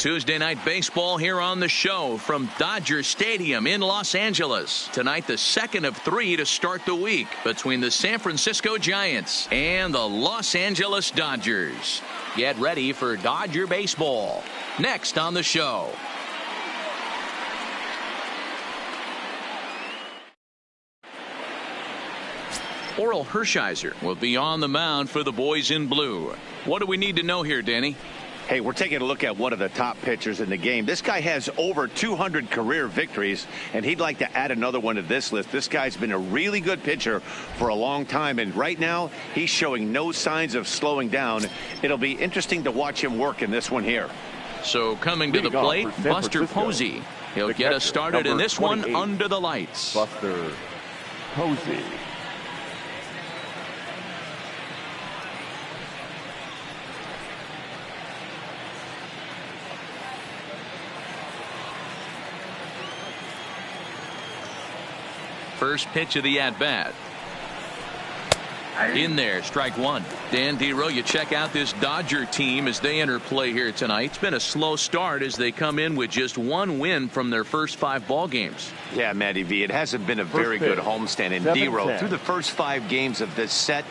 Tuesday night baseball here on the show from Dodger Stadium in Los Angeles. Tonight, the second of three to start the week between the San Francisco Giants and the Los Angeles Dodgers. Get ready for Dodger baseball. Next on the show. Orel Hershiser will be on the mound for the boys in blue. What do we need to know here, Danny? Hey, we're taking a look at one of the top pitchers in the game. This guy has over 200 career victories, and he'd like to add another one to this list. This guy's been a really good pitcher for a long time, and right now he's showing no signs of slowing down. It'll be interesting to watch him work in this one here. So coming to the plate, Buster Posey. He'll get us started in this one under the lights. Buster Posey. First pitch of the at-bat. In there, strike one. Dan Dero, you check out this Dodger team as they enter play here tonight. It's been a slow start as they come in with just one win from their first 5 ball games. Yeah, Matty V, it hasn't been a very good homestand. And Dero, through the first 5 games of this set,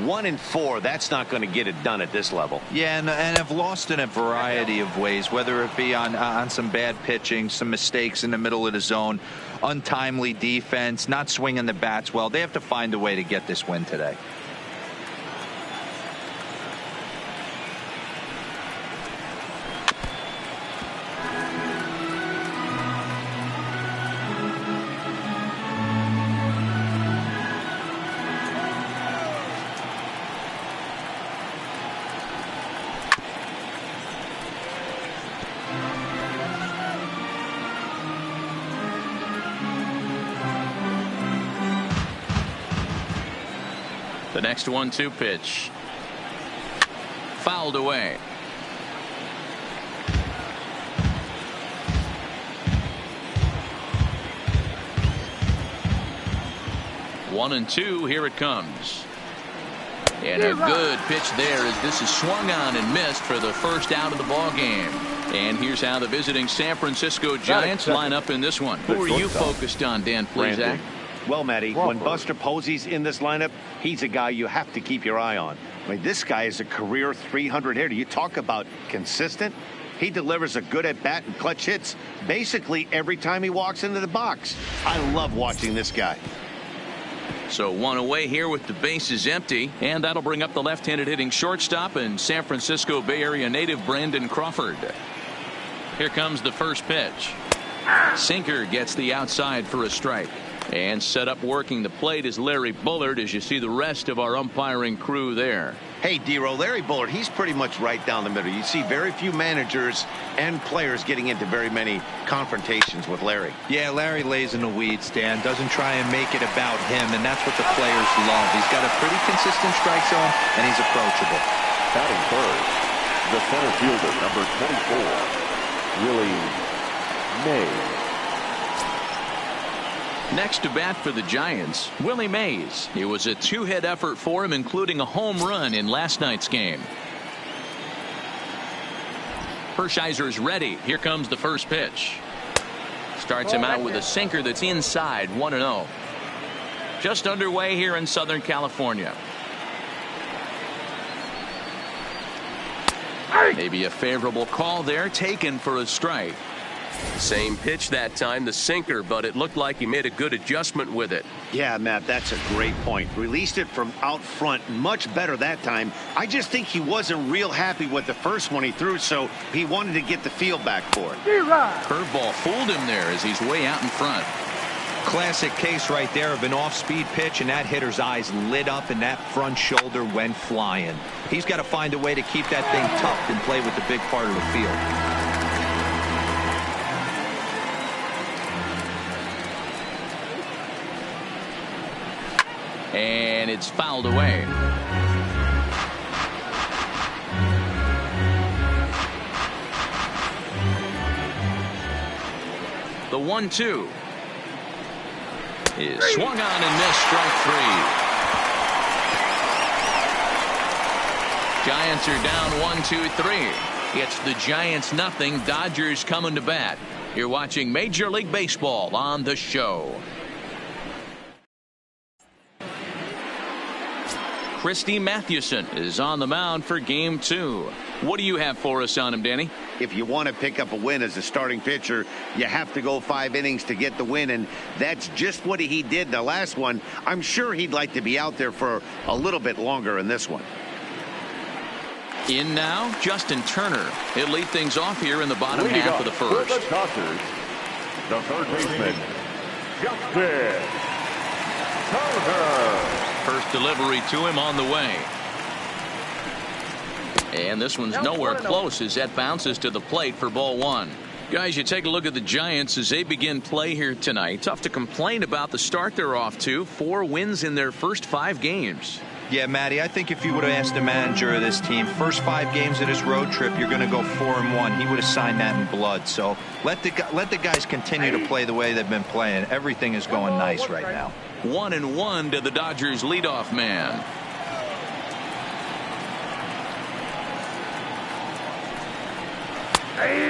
1-4, that's not going to get it done at this level. Yeah, and have lost in a variety of ways, whether it be on some bad pitching, some mistakes in the middle of the zone, untimely defense, not swinging the bats well. They have to find a way to get this win today. The next 1-2 pitch. Fouled away. One and two, here it comes. And a good pitch there as this is swung on and missed for the first out of the ball game. And here's how the visiting San Francisco Giants line up in this one. Who are you focused on, Dan Plesac? Well, Matty, when Buster Posey's in this lineup, he's a guy you have to keep your eye on. I mean, this guy is a career 300 hitter. You talk about consistent. He delivers a good at-bat and clutch hits basically every time he walks into the box. I love watching this guy. So one away here with the bases empty, and that'll bring up the left-handed hitting shortstop and San Francisco Bay Area native Brandon Crawford. Here comes the first pitch. Sinker gets the outside for a strike. And set up working the plate is Larry Bullard as you see the rest of our umpiring crew there. Hey, Dero, Larry Bullard, he's pretty much right down the middle. You see very few managers and players getting into very many confrontations with Larry. Yeah, Larry lays in the weeds, Dan. Doesn't try and make it about him, and that's what the players love. He's got a pretty consistent strike zone, and he's approachable. Batting third, the center fielder, number 24, Willie Mays. Next to bat for the Giants, Willie Mays. It was a 2-hit effort for him, including a home run in last night's game. Hershiser's ready. Here comes the first pitch. Starts him out with a sinker that's inside, 1-0. Just underway here in Southern California. Maybe a favorable call there, taken for a strike. Same pitch that time, the sinker, but it looked like he made a good adjustment with it. Yeah, Matt, that's a great point. Released it from out front much better that time. I just think he wasn't real happy with the first one he threw, so he wanted to get the feel back for it. Curveball fooled him there as he's way out in front. Classic case right there of an off-speed pitch, and that hitter's eyes lit up and that front shoulder went flying. He's got to find a way to keep that thing tucked and play with the big part of the field. And it's fouled away. The 1-2 is swung on and missed, strike 3. Giants are down 1-2-3. It's the Giants nothing, Dodgers coming to bat. You're watching Major League Baseball on the show. Christy Mathewson is on the mound for game 2. What do you have for us on him, Danny? If you want to pick up a win as a starting pitcher, you have to go 5 innings to get the win, and that's just what he did in the last one. I'm sure he'd like to be out there for a little bit longer in this one. In now, Justin Turner. He'll lead things off here in the bottom Leading half up of the for first. the Dodgers, the third baseman, Justin Turner. First delivery to him on the way. And this one's nowhere close as that bounces to the plate for ball 1. Guys, you take a look at the Giants as they begin play here tonight. Tough to complain about the start they're off to. 4 wins in their first 5 games. Yeah, Matty, I think if you would have asked the manager of this team, first 5 games of this road trip, you're going to go 4-1. He would have signed that in blood. So let the guys continue to play the way they've been playing. Everything is going nice right now. 1-1 to the Dodgers leadoff man.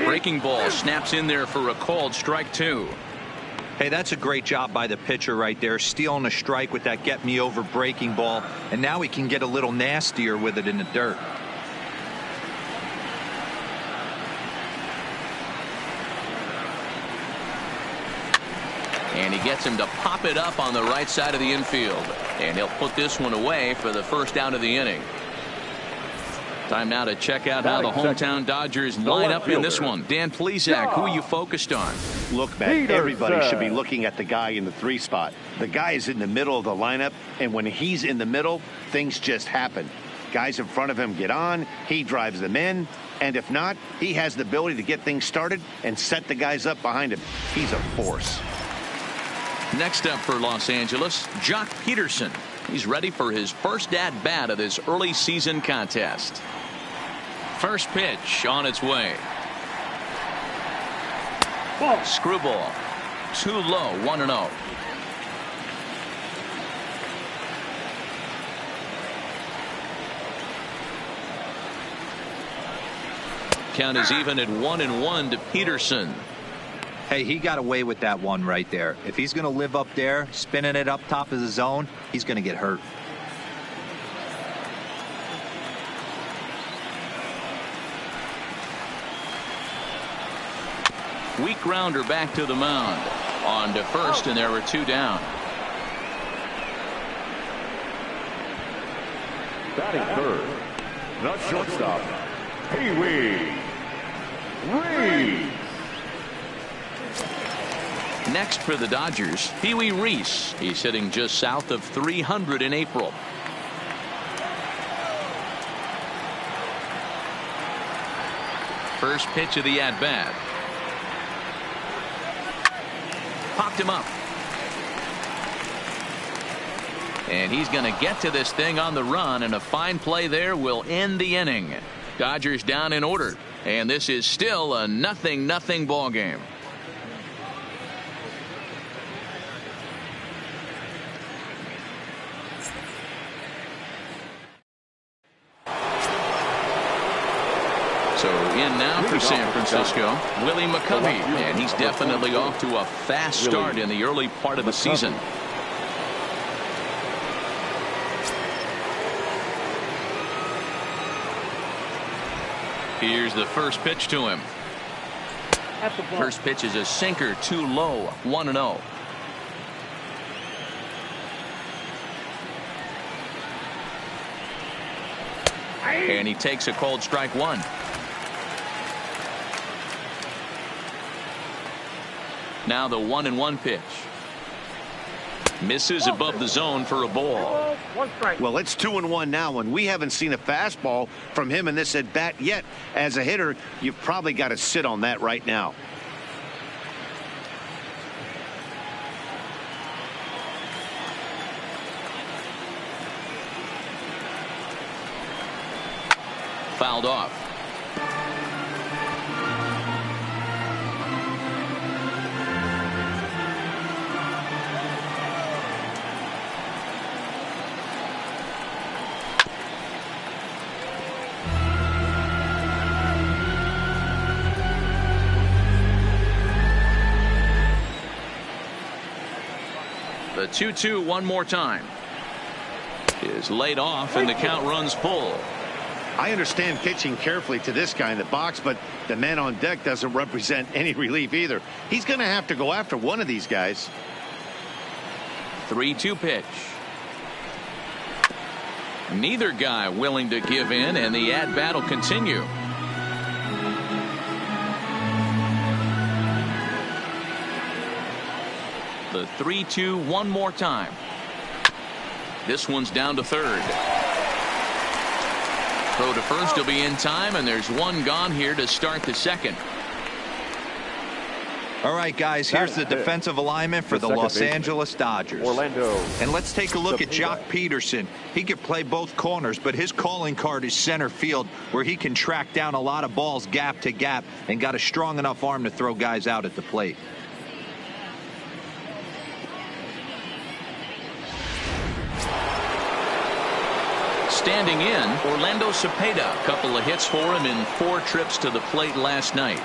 Breaking ball snaps in there for a called strike 2. Hey, that's a great job by the pitcher right there, stealing a strike with that get me over breaking ball, and now he can get a little nastier with it in the dirt. And he gets him to pop it up on the right side of the infield, and he'll put this one away for the first out of the inning. Time now to check out how the hometown Dodgers line up in this one. Dan Plesac, who are you focused on? Look, Matt, everybody should be looking at the guy in the 3 spot. The guy is in the middle of the lineup, and when he's in the middle, things just happen. Guys in front of him get on, he drives them in, and if not, he has the ability to get things started and set the guys up behind him. He's a force. Next up for Los Angeles, Jock Peterson. He's ready for his first at-bat of this early season contest. First pitch on its way. Screwball. Too low, 1-0. Count is even at 1-1 to Peterson. Hey, he got away with that one right there. If he's going to live up there, spinning it up top of the zone, he's going to get hurt. Weak grounder back to the mound. On to first, and there were 2 down. Batting third, the shortstop, Pee-wee Reese. Next for the Dodgers, Pee-wee Reese. He's hitting just south of 300 in April. First pitch of the at-bat. Popped him up. And he's going to get to this thing on the run, and a fine play there will end the inning. Dodgers down in order, and this is still a 0-0 ball game. So in now for San Francisco, Willie McCovey, and he's definitely off to a fast start in the early part of the season. Here's the first pitch to him. First pitch is a sinker, too low, 1-0. And he takes a called strike 1. Now the 1-1 pitch. Misses above the zone for a ball. Well, it's 2-1 now, and we haven't seen a fastball from him in this at bat yet. As a hitter, you've probably got to sit on that right now. Fouled off. 2-2 one more time. Is laid off and the count runs full. I understand pitching carefully to this guy in the box, but the man on deck doesn't represent any relief either. He's going to have to go after one of these guys. 3-2 pitch. Neither guy willing to give in, and the at-bat will continue. The 3-2 one more time. This one's down to third. Throw to first will be in time, and there's one gone here to start the second. All right, guys, here's the defensive alignment for the Los Angeles Dodgers. Orlando. And let's take a look at Jock Peterson. He can play both corners, but his calling card is center field, where he can track down a lot of balls gap to gap and got a strong enough arm to throw guys out at the plate. Standing in, Orlando Cepeda. A couple of hits for him in 4 trips to the plate last night.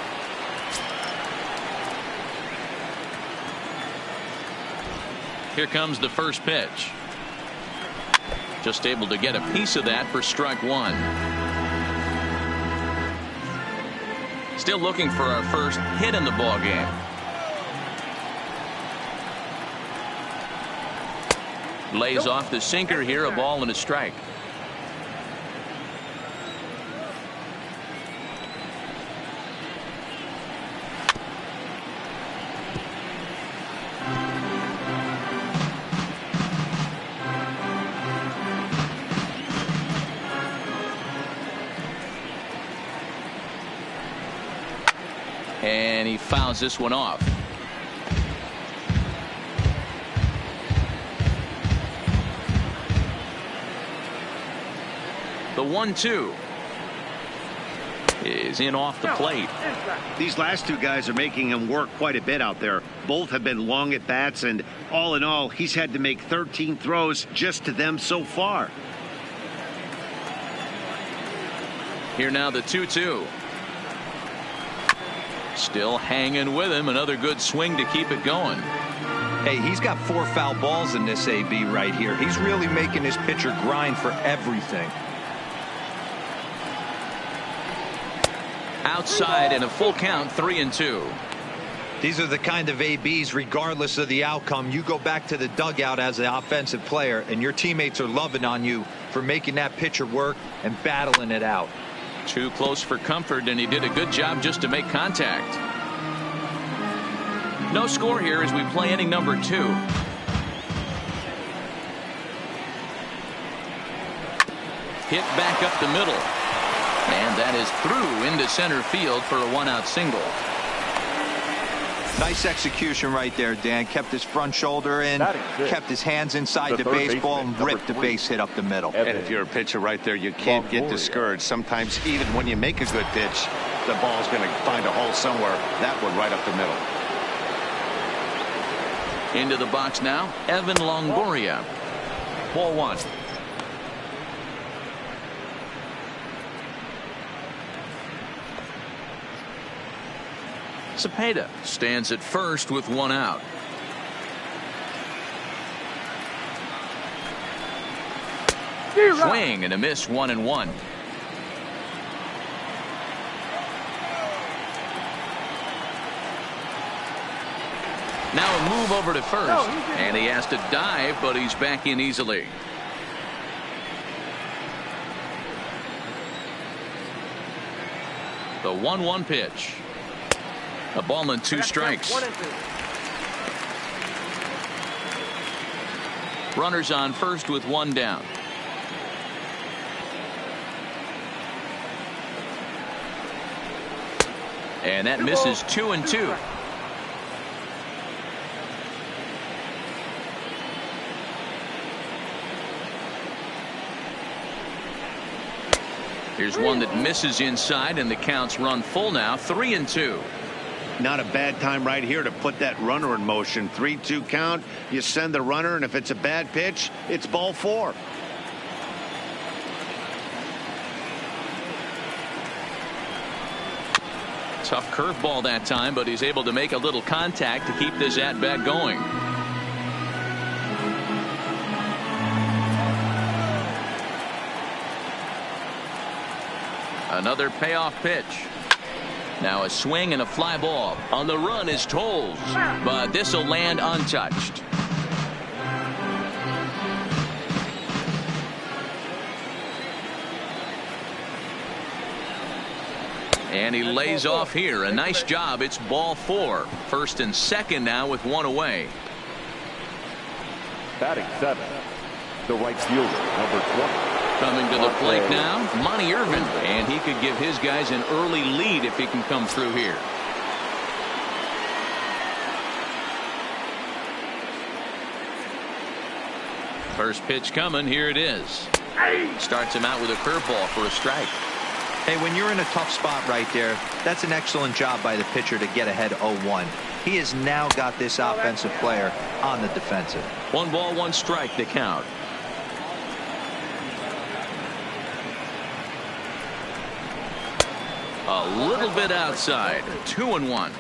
Here comes the first pitch. Just able to get a piece of that for strike one. Still looking for our first hit in the ball game. Lays off the sinker here, a ball and a strike. And he fouls this one off. The 1-2 is in off the plate. These last two guys are making him work quite a bit out there. Both have been long at bats, and all in all, he's had to make 13 throws just to them so far. Here now the 2-2. Still hanging with him. Another good swing to keep it going. Hey, he's got 4 foul balls in this AB right here. He's really making his pitcher grind for everything. Outside and a full count, 3-2. These are the kind of ABs, regardless of the outcome, you go back to the dugout as an offensive player and your teammates are loving on you for making that pitcher work and battling it out. Too close for comfort, and he did a good job just to make contact. No score here as we play inning number 2. Hit back up the middle. And that is through into center field for a 1-out single. Nice execution right there, Dan. Kept his front shoulder in, kept his hands inside the baseball, and ripped the base hit up the middle. And if you're a pitcher right there, you can't get discouraged. Sometimes even when you make a good pitch, the ball's going to find a hole somewhere. That one right up the middle. Into the box now, Evan Longoria. Ball 1. Cepeda stands at first with 1 out. Swing and a miss, 1-1. Now a move over to first, and he has to dive, but he's back in easily. The 1-1 pitch. A ball and 2 strikes. Runners on first with 1 down. And that misses 2-2. Here's one that misses inside, and the count's run full now, 3-2. Not a bad time right here to put that runner in motion. 3-2 count. You send the runner, and if it's a bad pitch, it's ball 4. Tough curveball that time, but he's able to make a little contact to keep this at bat going. Another payoff pitch. Now a swing and a fly ball. On the run is Tolles, but this will land untouched. And he lays off here. A nice job. It's ball 4. First and second now with one away. Batting 7, the right fielder, number 20. Coming to the plate now, Monty Irvin, and he could give his guys an early lead if he can come through here. First pitch coming. Here it is. Starts him out with a curveball for a strike. Hey, when you're in a tough spot right there, that's an excellent job by the pitcher to get ahead 0-1. He has now got this offensive player on the defensive. 1 ball, 1 strike, the count. A little bit outside. 2-1.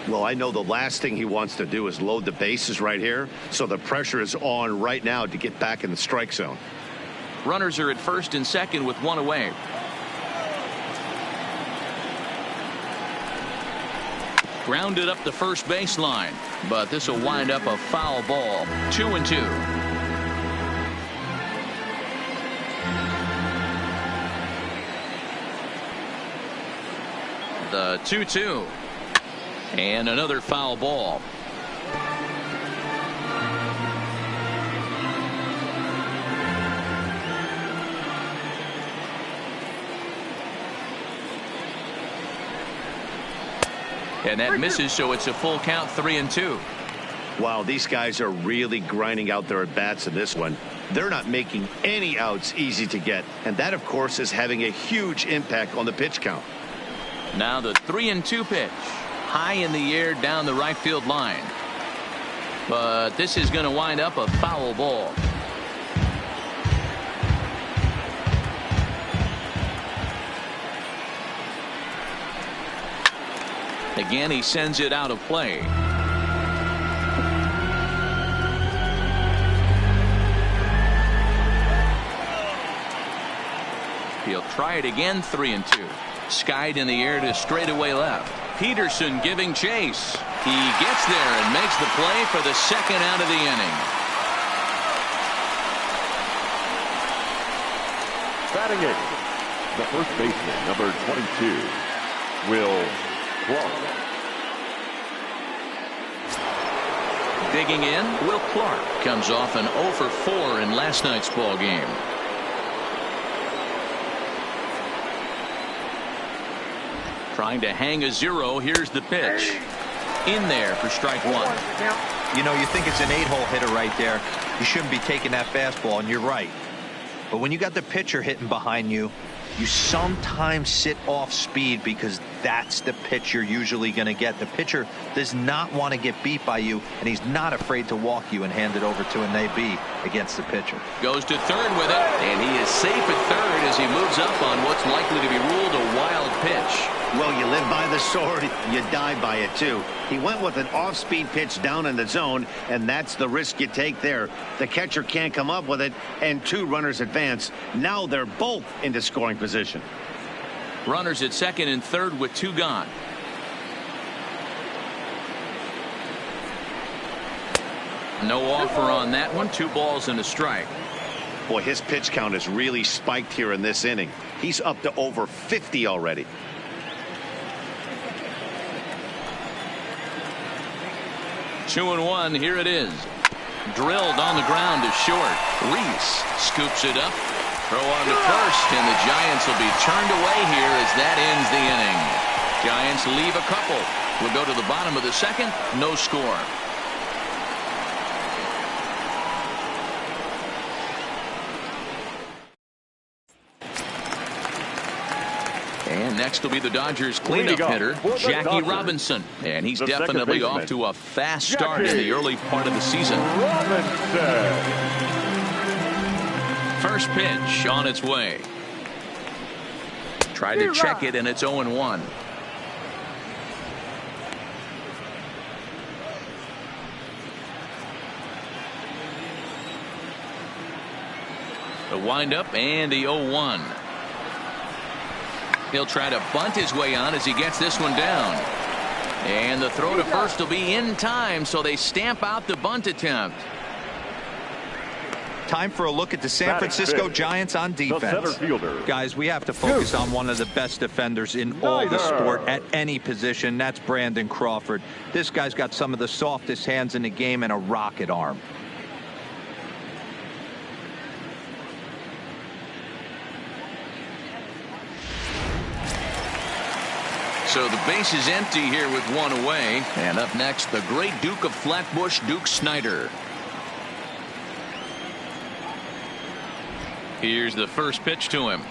Well, I know the last thing he wants to do is load the bases right here, so the pressure is on right now to get back in the strike zone. Runners are at first and second with one away. Grounded up the first baseline, but this will wind up a foul ball. 2-2. The 2-2. And another foul ball. And that misses, so it's a full count. 3-2. Wow, these guys are really grinding out their at-bats in this one. They're not making any outs easy to get, and that, of course, is having a huge impact on the pitch count. Now the 3-2 pitch. High in the air down the right field line. But this is going to wind up a foul ball. Again, he sends it out of play. He'll try it again. 3-2. Skied in the air to straightaway left. Peterson giving chase. He gets there and makes the play for the second out of the inning. Batting 8, the first baseman, number 22, Will Clark. Digging in, Will Clark comes off an 0 for 4 in last night's ball game. Trying to hang a 0. Here's the pitch. In there for strike 1. You know, you think it's an 8-hole hitter right there. You shouldn't be taking that fastball, and you're right. But when you got the pitcher hitting behind you, you sometimes sit off speed because that's the pitch you're usually going to get. The pitcher does not want to get beat by you, and he's not afraid to walk you and hand it over to an AB against the pitcher. Goes to third with it, and he is safe at third as he moves up on what's likely to be ruled a wild pitch. Well, you live by the sword, you die by it too. He went with an off-speed pitch down in the zone, and that's the risk you take there. The catcher can't come up with it, and 2 runners advance. Now they're both into scoring position. Runners at second and third with 2 gone. No offer on that one. 2 balls and a strike. Boy, his pitch count has really spiked here in this inning. He's up to over 50 already. Two and 1. Here it is. Drilled on the ground to short. Reese scoops it up. Throw on to first, and the Giants will be turned away here as that ends the inning. Giants leave a couple. We'll go to the bottom of the second. No score. And next will be the Dodgers cleanup hitter, Jackie Robinson. And he's definitely off to a fast start in the early part of the season. First pitch on its way. Tried to check it, and it's 0-1. The windup and the 0-1. He'll try to bunt his way on as he gets this one down. And the throw to first will be in time, so they stamp out the bunt attempt. Time for a look at the San Francisco Giants on defense. Guys, we have to focus on one of the best defenders in all the sport at any position. That's Brandon Crawford. This guy's got some of the softest hands in the game and a rocket arm. So the base is empty here with one away. And up next, the great Duke of Flatbush, Duke Snider. Here's the first pitch to him.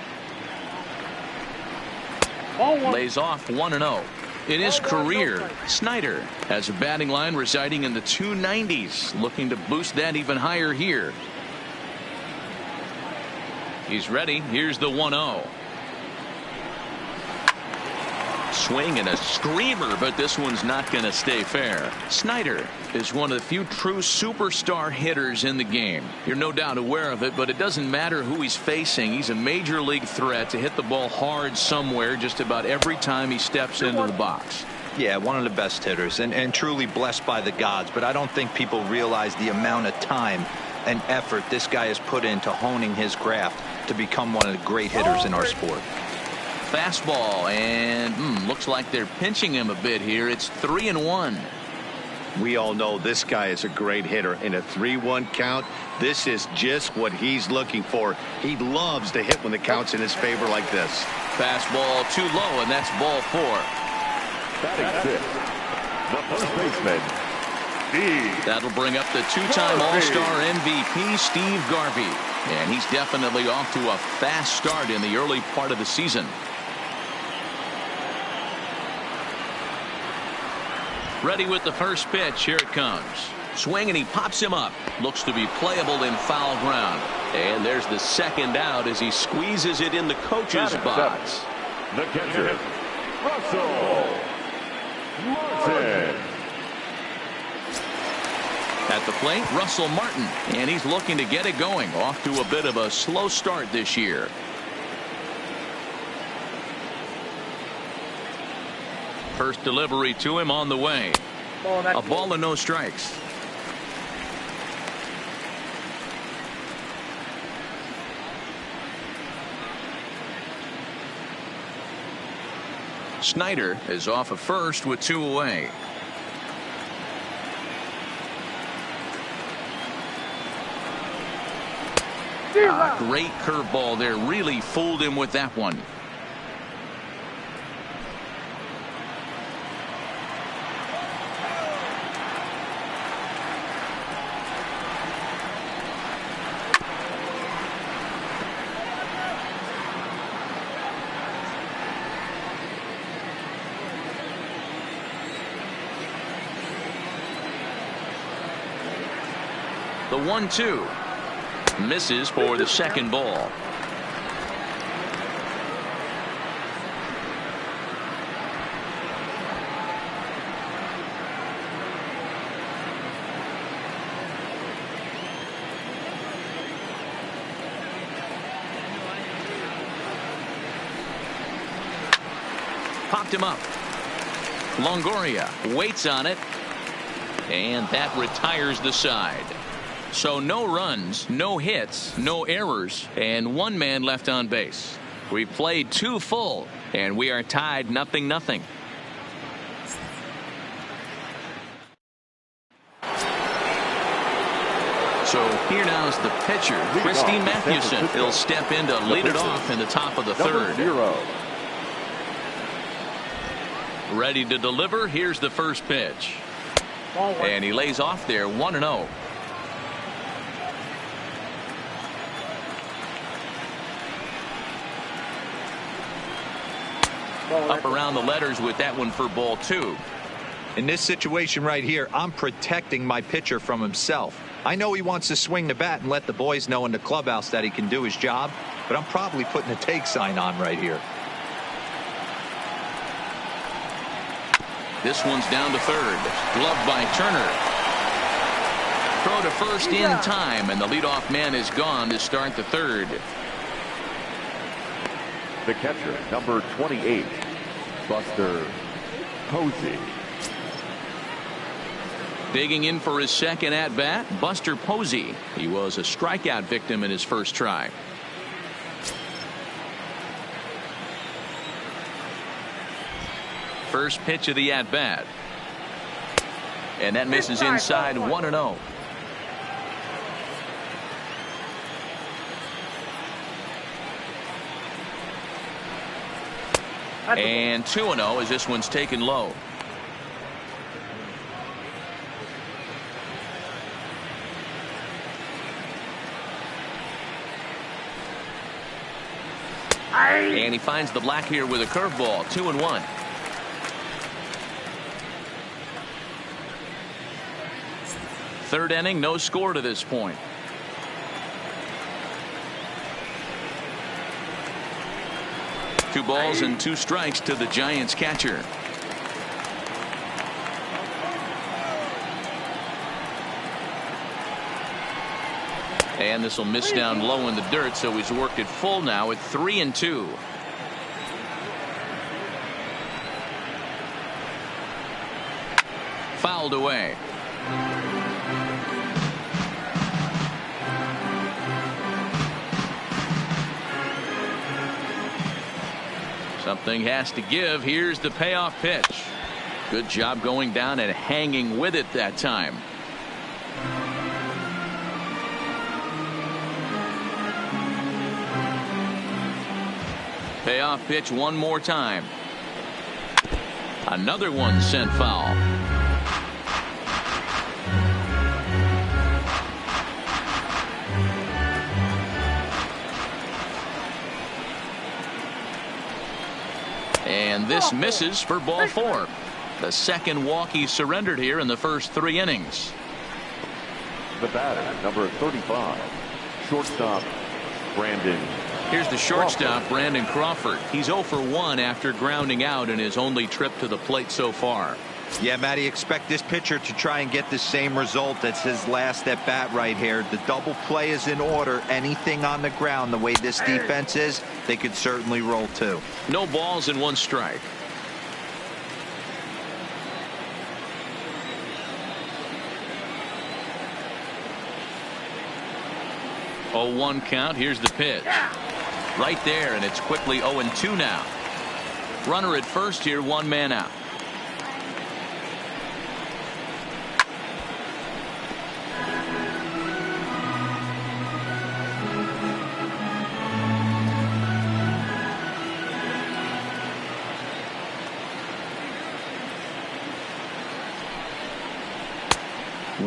Lays off 1-0. In his career, Snider has a batting line residing in the 290s, looking to boost that even higher here. He's ready. Here's the 1-0. Swing and a screamer, but this one's not going to stay fair. Snider is one of the few true superstar hitters in the game. You're no doubt aware of it, but it doesn't matter who he's facing. He's a major league threat to hit the ball hard somewhere just about every time he steps into the box. Yeah, one of the best hitters and truly blessed by the gods, but I don't think people realize the amount of time and effort this guy has put into honing his craft to become one of the great hitters in our sport. Fastball, and looks like they're pinching him a bit here. It's 3-1. We all know this guy is a great hitter. In a 3-1 count, this is just what he's looking for. He loves to hit when the count's in his favor like this. Fastball too low, and that's ball 4. Batting fifth, the first baseman, Steve. That'll bring up the two-time All-Star MVP, Steve Garvey. And he's definitely off to a fast start in the early part of the season. Ready with the first pitch. Here it comes. Swing, and he pops him up. Looks to be playable in foul ground. And there's the second out as he squeezes it in the coach's box. The catcher, Russell Martin. At the plate, Russell Martin. And he's looking to get it going. Off to a bit of a slow start this year. First delivery to him on the way. A ball and no strikes. Snider is off of first with 2 away. Great curveball there. Really fooled him with that one. The 1-2 misses for the second ball. Popped him up. Longoria waits on it, and that retires the side. So no runs, no hits, no errors, and 1 man left on base. We played 2 full, and we are tied 0-0. So here now is the pitcher, Christine Mathewson. He'll step in to lead it off in the top of the third. Ready to deliver. Here's the first pitch. And he lays off there 1-0. Up around the letters with that one for ball 2. In this situation right here, I'm protecting my pitcher from himself. I know he wants to swing the bat and let the boys know in the clubhouse that he can do his job, but I'm probably putting a take sign on right here. This one's down to third. Gloved by Turner. Throw to first in time, and the leadoff man is gone to start the third. The catcher, number 28, Buster Posey. Digging in for his second at-bat, Buster Posey. He was a strikeout victim in his first try. First pitch of the at-bat. And that misses inside, 1-0. And 2-0 as this one's taken low. And he finds the black here with a curveball. 2-1. Third inning, no score to this point. Two balls and two strikes to the Giants catcher. And this will miss down low in the dirt, so he's worked it full now at 3-2. Fouled away. Something has to give. Here's the payoff pitch. Good job going down and hanging with it that time. Payoff pitch one more time. Another one sent foul. And this misses for ball four. The second walk he surrendered here in the first 3 innings. The batter, number 35, shortstop, Brandon. Here's the shortstop, Brandon Crawford. He's 0 for 1 after grounding out in his only trip to the plate so far. Yeah, Matty, expect this pitcher to try and get the same result as his last at bat right here. The double play is in order. Anything on the ground, the way this defense is, they could certainly roll too. No balls and 1 strike. Oh, 1 count. Here's the pitch. Right there, and it's quickly 0-2 now. Runner at first here, 1 man out.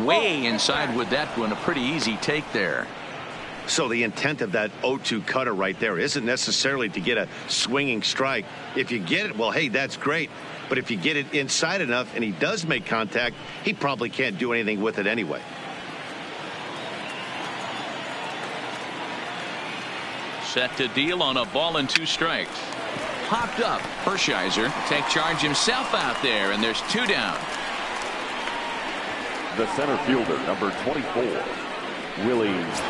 Way inside with that one. A pretty easy take there. So the intent of that 0-2 cutter right there isn't necessarily to get a swinging strike. If you get it, well, hey, that's great. But if you get it inside enough and he does make contact, he probably can't do anything with it anyway. Set to deal on a ball and 2 strikes. Popped up. Hershiser take charge himself out there, and there's 2 down. The center fielder, number 24, Willie Mays.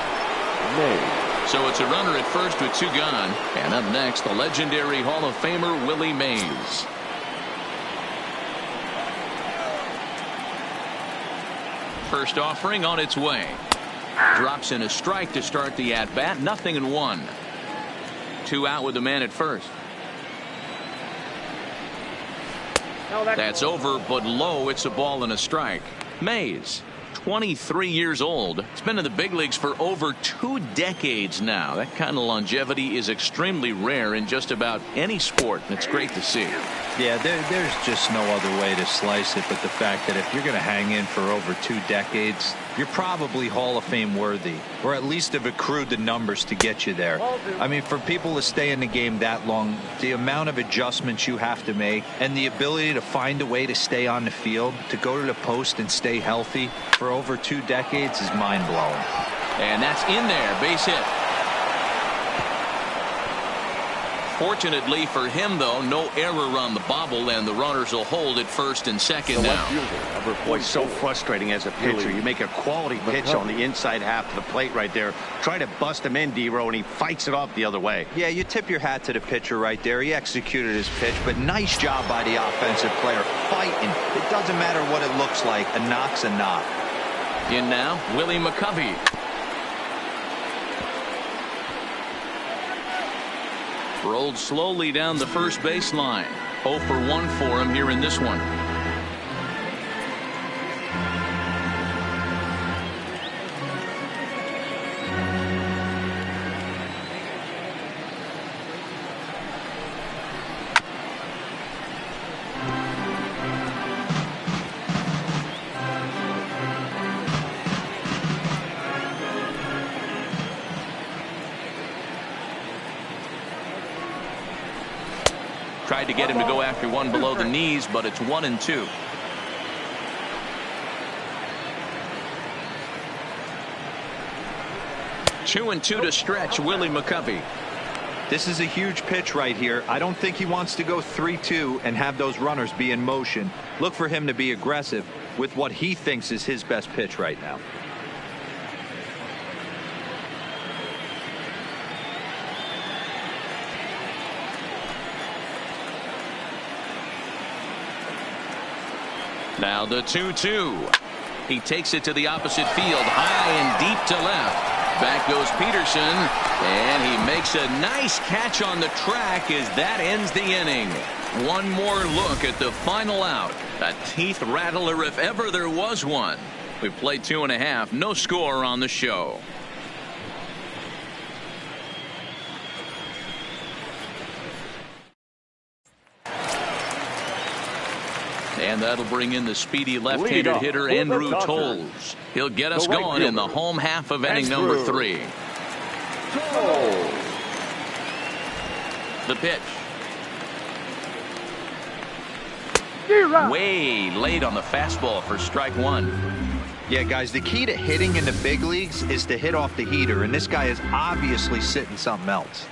So it's a runner at first with 2 gone. And up next, the legendary Hall of Famer Willie Mays. First offering on its way. Drops in a strike to start the at-bat. 0-1. 2 out with the man at first. That's over, but low. It's a ball and a strike. Mays, 23 years old. He's been in the big leagues for over 2 decades now. That kind of longevity is extremely rare in just about any sport. It's great to see. Yeah, there's just no other way to slice it but the fact that if you're going to hang in for over 2 decades, you're probably Hall of Fame worthy, or at least have accrued the numbers to get you there. I mean, for people to stay in the game that long, the amount of adjustments you have to make and the ability to find a way to stay on the field, to go to the post and stay healthy for over 2 decades is mind-blowing. And that's in there. Base hit. Fortunately for him, though, no error on the bobble, and the runners will hold at first and second The now. left fielder, number Boy, so 44. frustrating as a pitcher. You make a quality pitch on the inside half of the plate right there. Try to bust him in, D-Row, and he fights it off the other way. Yeah, you tip your hat to the pitcher right there. He executed his pitch, but nice job by the offensive player fighting. It doesn't matter what it looks like. A knock's a knock. In now, Willie McCovey. Rolled slowly down the first baseline. 0 for 1 for him here in this one. Tried to get him to go after one below the knees, but it's 1-2. Two and two to stretch Willie McCovey. This is a huge pitch right here. I don't think he wants to go 3-2 and have those runners be in motion. Look for him to be aggressive with what he thinks is his best pitch right now. Now the 2-2. He takes it to the opposite field, high and deep to left. Back goes Peterson, and he makes a nice catch on the track as that ends the inning. One more look at the final out. A teeth rattler if ever there was one. We played 2.5, no score on the show. And that'll bring in the speedy left-handed hitter Andrew Toles. He'll get us going in the home half of inning number 3. The pitch. Way late on the fastball for strike one. Yeah, guys, the key to hitting in the big leagues is to hit off the heater, and this guy is obviously sitting something else.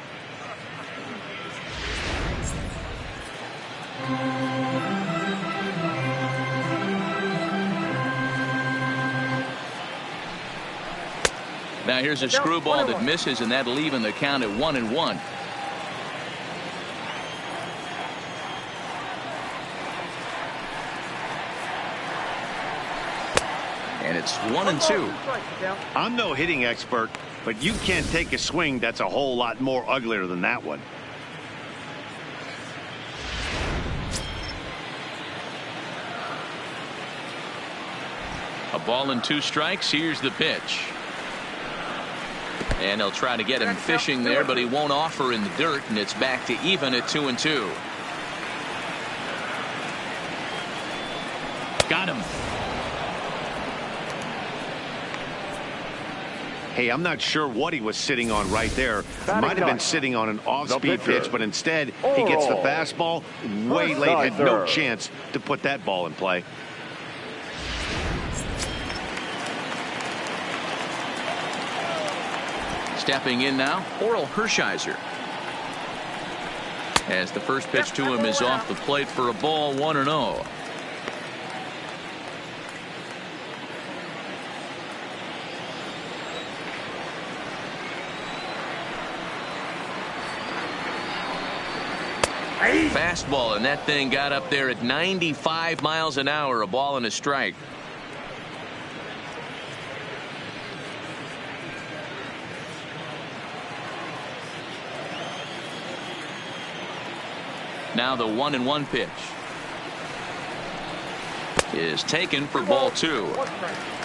Now here's a screwball that misses, and that'll even the count at 1-1. And it's 1-2. I'm no hitting expert, but you can't take a swing that's a whole lot more uglier than that one. A ball and 2 strikes. Here's the pitch. And they'll try to get him fishing there, but he won't offer in the dirt, and it's back to even at 2-2. Got him. Hey, I'm not sure what he was sitting on right there. Might have been sitting on an off-speed pitch, but instead he gets the fastball way late. Had no chance to put that ball in play. Stepping in now, Oral Hershiser. As the first pitch to him is off the plate for a ball, 1-0. Fastball, and that thing got up there at 95 miles an hour, a ball and a strike. Now the 1-1 pitch is taken for ball 2.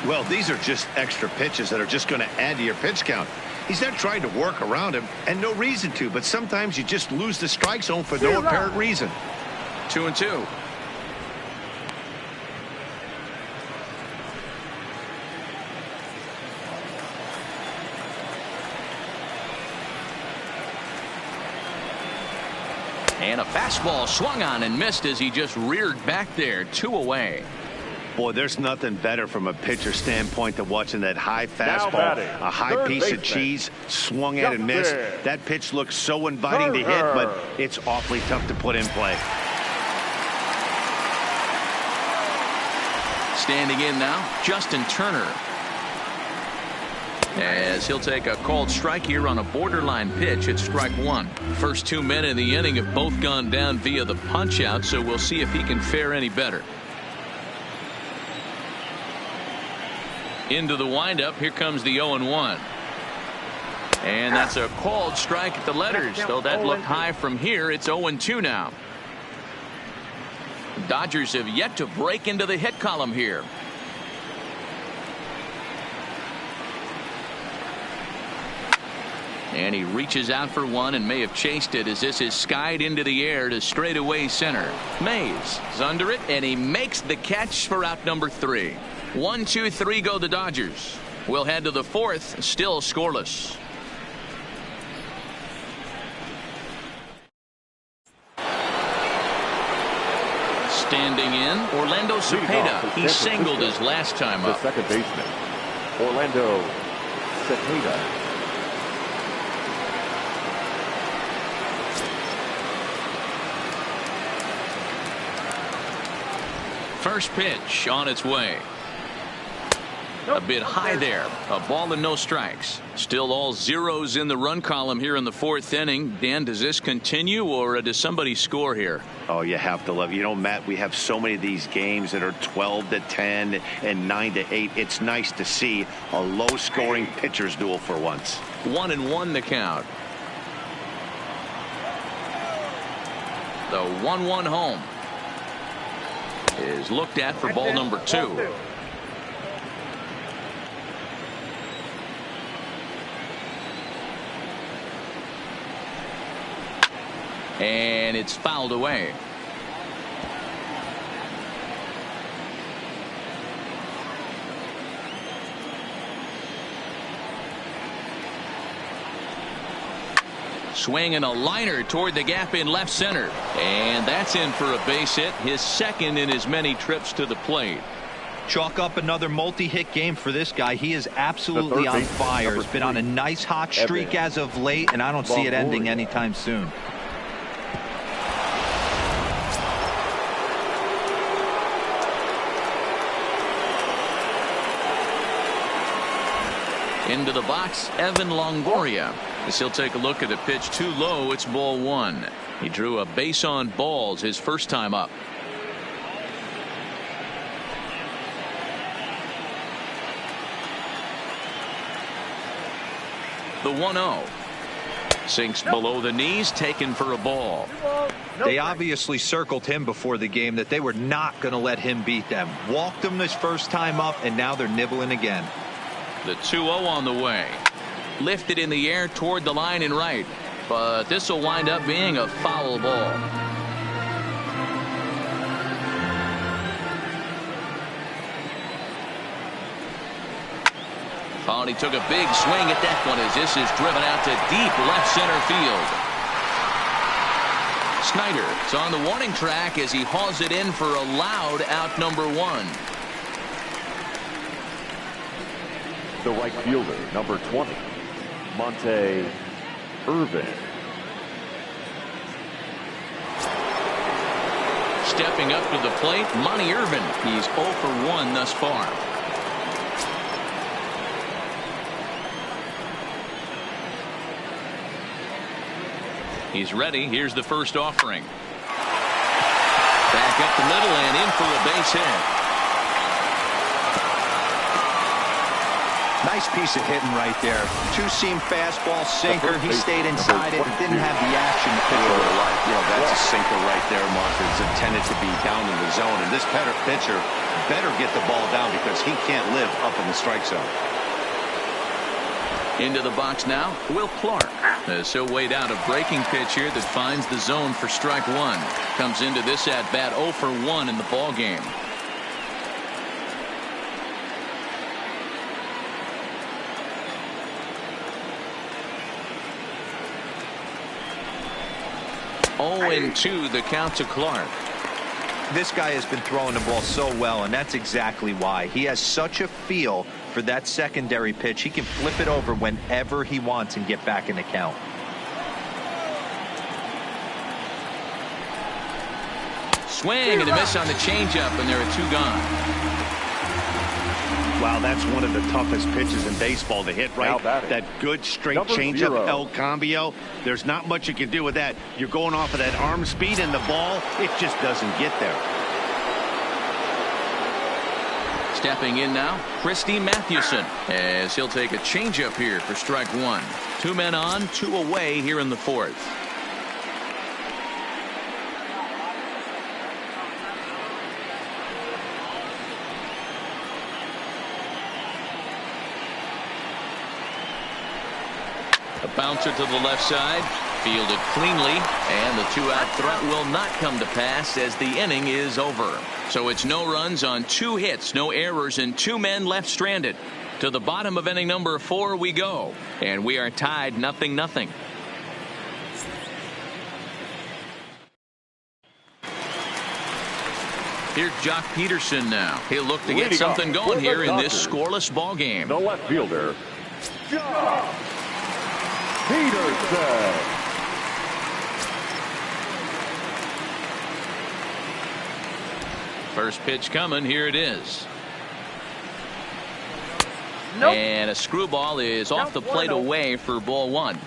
Well, these are just extra pitches that are just going to add to your pitch count. He's not trying to work around him, and no reason to, but sometimes you just lose the strike zone for no apparent reason. 2-2. And a fastball swung on and missed as he just reared back there. 2 away. Boy, there's nothing better from a pitcher standpoint than watching that high fastball, a high piece of cheese, swung at and missed. That pitch looks so inviting to hit, but it's awfully tough to put in play. Standing in now, Justin Turner. As he'll take a called strike here on a borderline pitch at strike one. First 2 men in the inning have both gone down via the punch out, so we'll see if he can fare any better. Into the windup, here comes the 0-1. And that's a called strike at the letters, though that looked high from here. It's 0-2 now. Dodgers have yet to break into the hit column here. And he reaches out for one and may have chased it as this is skied into the air to straightaway center. Mays is under it, and he makes the catch for out number 3. 1, 2, 3 go the Dodgers. We'll head to the 4th, still scoreless. Standing in, Orlando Cepeda. He singled his last time up. The second baseman, Orlando Cepeda. First pitch on its way. A bit high there. A ball and no strikes. Still all zeros in the run column here in the 4th inning. Dan, does this continue, or does somebody score here? Oh, you have to love it. You know, Matt, we have so many of these games that are 12-10 and 9-8. It's nice to see a low-scoring pitcher's duel for once. 1-1 the count. The 1-1 home is looked at for ball number 2. And it's fouled away. Swinging a liner toward the gap in left center. And that's in for a base hit, his second in as many trips to the plate. Chalk up another multi-hit game for this guy. He is absolutely on fire. He's been on a nice hot streak as of late, and I don't see it ending anytime soon. Into the box, Evan Longoria. As he'll take a look at a pitch too low, it's ball 1. He drew a base on balls his first time up. The 1-0. Sinks below the knees, taken for a ball. They obviously circled him before the game that they were not going to let him beat them. Walked him this first time up, and now they're nibbling again. The 2-0 on the way. Lifted in the air toward the line and right. But this will wind up being a foul ball. Oh, and he took a big swing at that one as this is driven out to deep left center field. Snyder is on the warning track as he hauls it in for a loud out number 1. The right fielder, number 20, Monte Irvin. Stepping up to the plate, Monte Irvin. He's 0 for 1 thus far. He's ready. Here's the first offering. Back up the middle and in for a base hit. Nice piece of hitting right there. Two-seam fastball sinker. He stayed inside it. Didn't have the action the pitcher would have liked. You know, that's a sinker right there, Mark. It's intended to be down in the zone. And this pitcher better get the ball down because he can't live up in the strike zone. Into the box now, Will Clark. As he'll wait out a breaking pitch here that finds the zone for strike 1. Comes into this at bat 0 for 1 in the ball game. Oh, and 2 the count to Clark. This guy has been throwing the ball so well, and that's exactly why. He has such a feel for that secondary pitch. He can flip it over whenever he wants and get back in the count. Swing and a miss on the changeup, and there are 2 gone. Wow, that's one of the toughest pitches in baseball to hit, right? That good straight changeup, El Cambio. There's not much you can do with that. You're going off of that arm speed, and the ball, it just doesn't get there. Stepping in now, Christy Mathewson, as he'll take a changeup here for strike 1. 2 men on, 2 away here in the 4th. A bouncer to the left side, fielded cleanly, and the 2-out threat will not come to pass as the inning is over. So it's no runs on 2 hits, no errors, and 2 men left stranded. To the bottom of inning number 4 we go, and we are tied 0-0. Here's Jock Peterson now. He'll look to get something going here in this scoreless ball game. The left fielder, Jock Peterson. First pitch coming. Here it is. Nope. And a screwball is off the plate away for ball 1.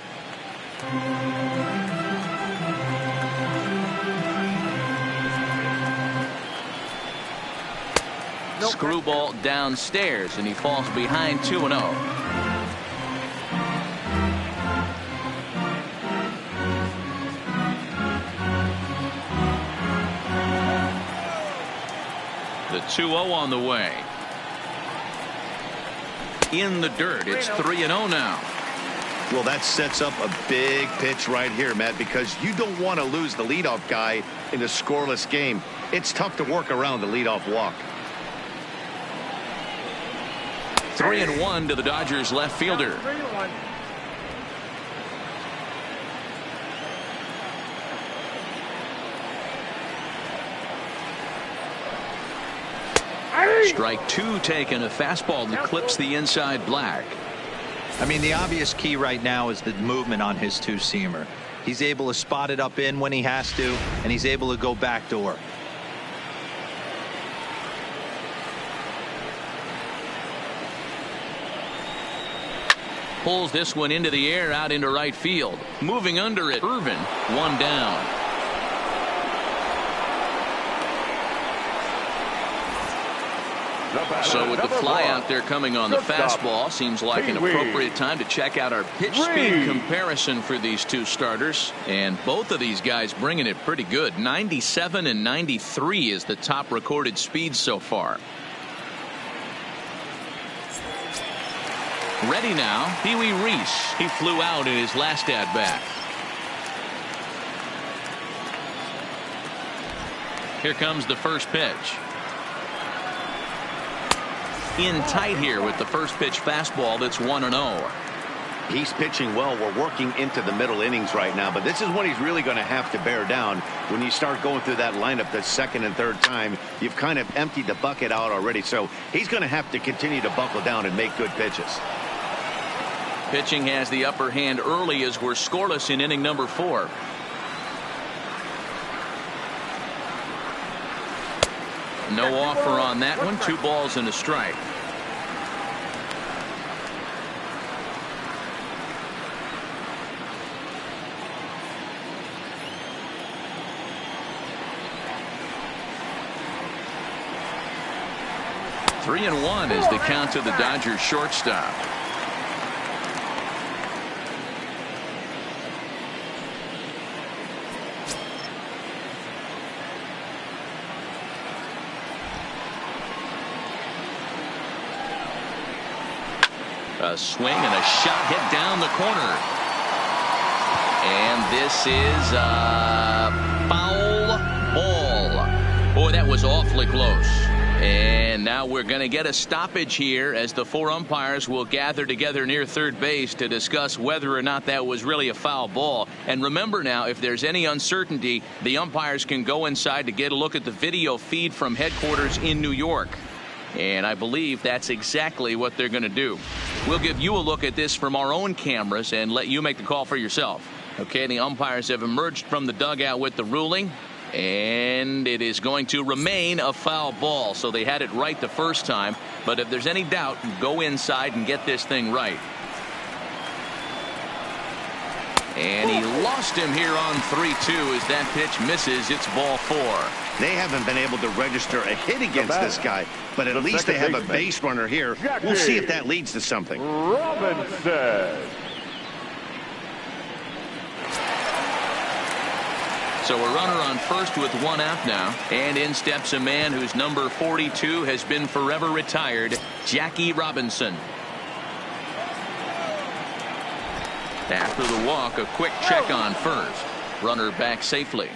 Nope. Screwball downstairs, and he falls behind 2-0. The 2-0 on the way. In the dirt. It's 3-0 now. Well, that sets up a big pitch right here, Matt, because you don't want to lose the leadoff guy in a scoreless game. It's tough to work around the leadoff walk. 3-1 to the Dodgers left fielder. Strike 2 taken, a fastball that clips the inside black. I mean, the obvious key right now is the movement on his 2-seamer. He's able to spot it up in when he has to, and he's able to go backdoor. Pulls this one into the air out into right field. Moving under it, Irvin, 1 down. So with the fly out there coming on the fastball, seems like an appropriate time to check out our pitch speed comparison for these 2 starters. And both of these guys bringing it pretty good. 97 and 93 is the top recorded speed so far. Ready now, Pee Wee Reese. He flew out in his last at-bat. Here comes the first pitch. In tight here with the first pitch fastball that's 1-0. He's pitching well. We're working into the middle innings right now, but this is when he's really going to have to bear down. When you start going through that lineup the second and third time, you've kind of emptied the bucket out already, so he's going to have to continue to buckle down and make good pitches. Pitching has the upper hand early as we're scoreless in inning number 4. No offer on that one. 2 balls and a strike. Three and 1 is the count to the Dodgers shortstop. A swing and a shot hit down the corner. And this is a foul ball. Boy, that was awfully close. And now we're going to get a stoppage here as the 4 umpires will gather together near third base to discuss whether or not that was really a foul ball. And remember now, if there's any uncertainty, the umpires can go inside to get a look at the video feed from headquarters in New York. And I believe that's exactly what they're going to do. We'll give you a look at this from our own cameras and let you make the call for yourself. Okay, the umpires have emerged from the dugout with the ruling. And it is going to remain a foul ball. So they had it right the first time. But if there's any doubt, go inside and get this thing right. And he lost him here on 3-2 as that pitch misses. It's ball 4. They haven't been able to register a hit against this guy, but at least they have a base runner here. We'll see if that leads to something. Robinson. So a runner on first with 1 out now. And in steps a man whose number 42 has been forever retired, Jackie Robinson. After the walk, a quick check on first. Runner back safely.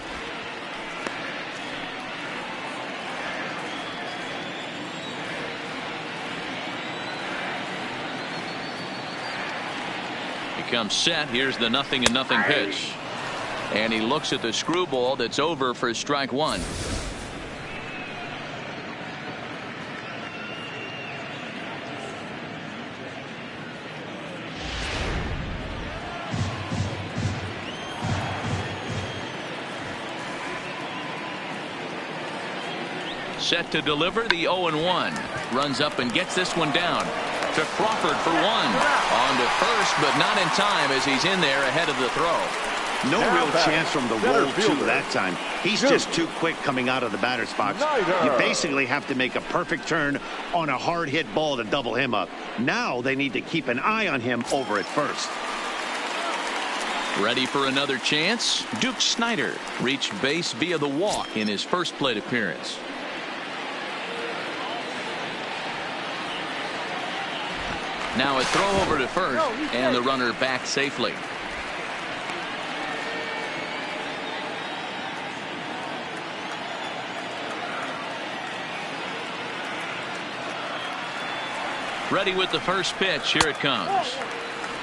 He comes set. Here's the 0-0 pitch. And he looks at the screwball that's over for strike 1. Set to deliver the 0-1. Runs up and gets this one down to Crawford for 1. On to first, but not in time as he's in there ahead of the throw. No real chance from the roll two that time. He's just too quick coming out of the batter's box. You basically have to make a perfect turn on a hard hit ball to double him up. Now they need to keep an eye on him over at first. Ready for another chance? Duke Snider reached base via the walk in his first plate appearance. Now a throw over to first, and the runner back safely. Ready with the first pitch. Here it comes.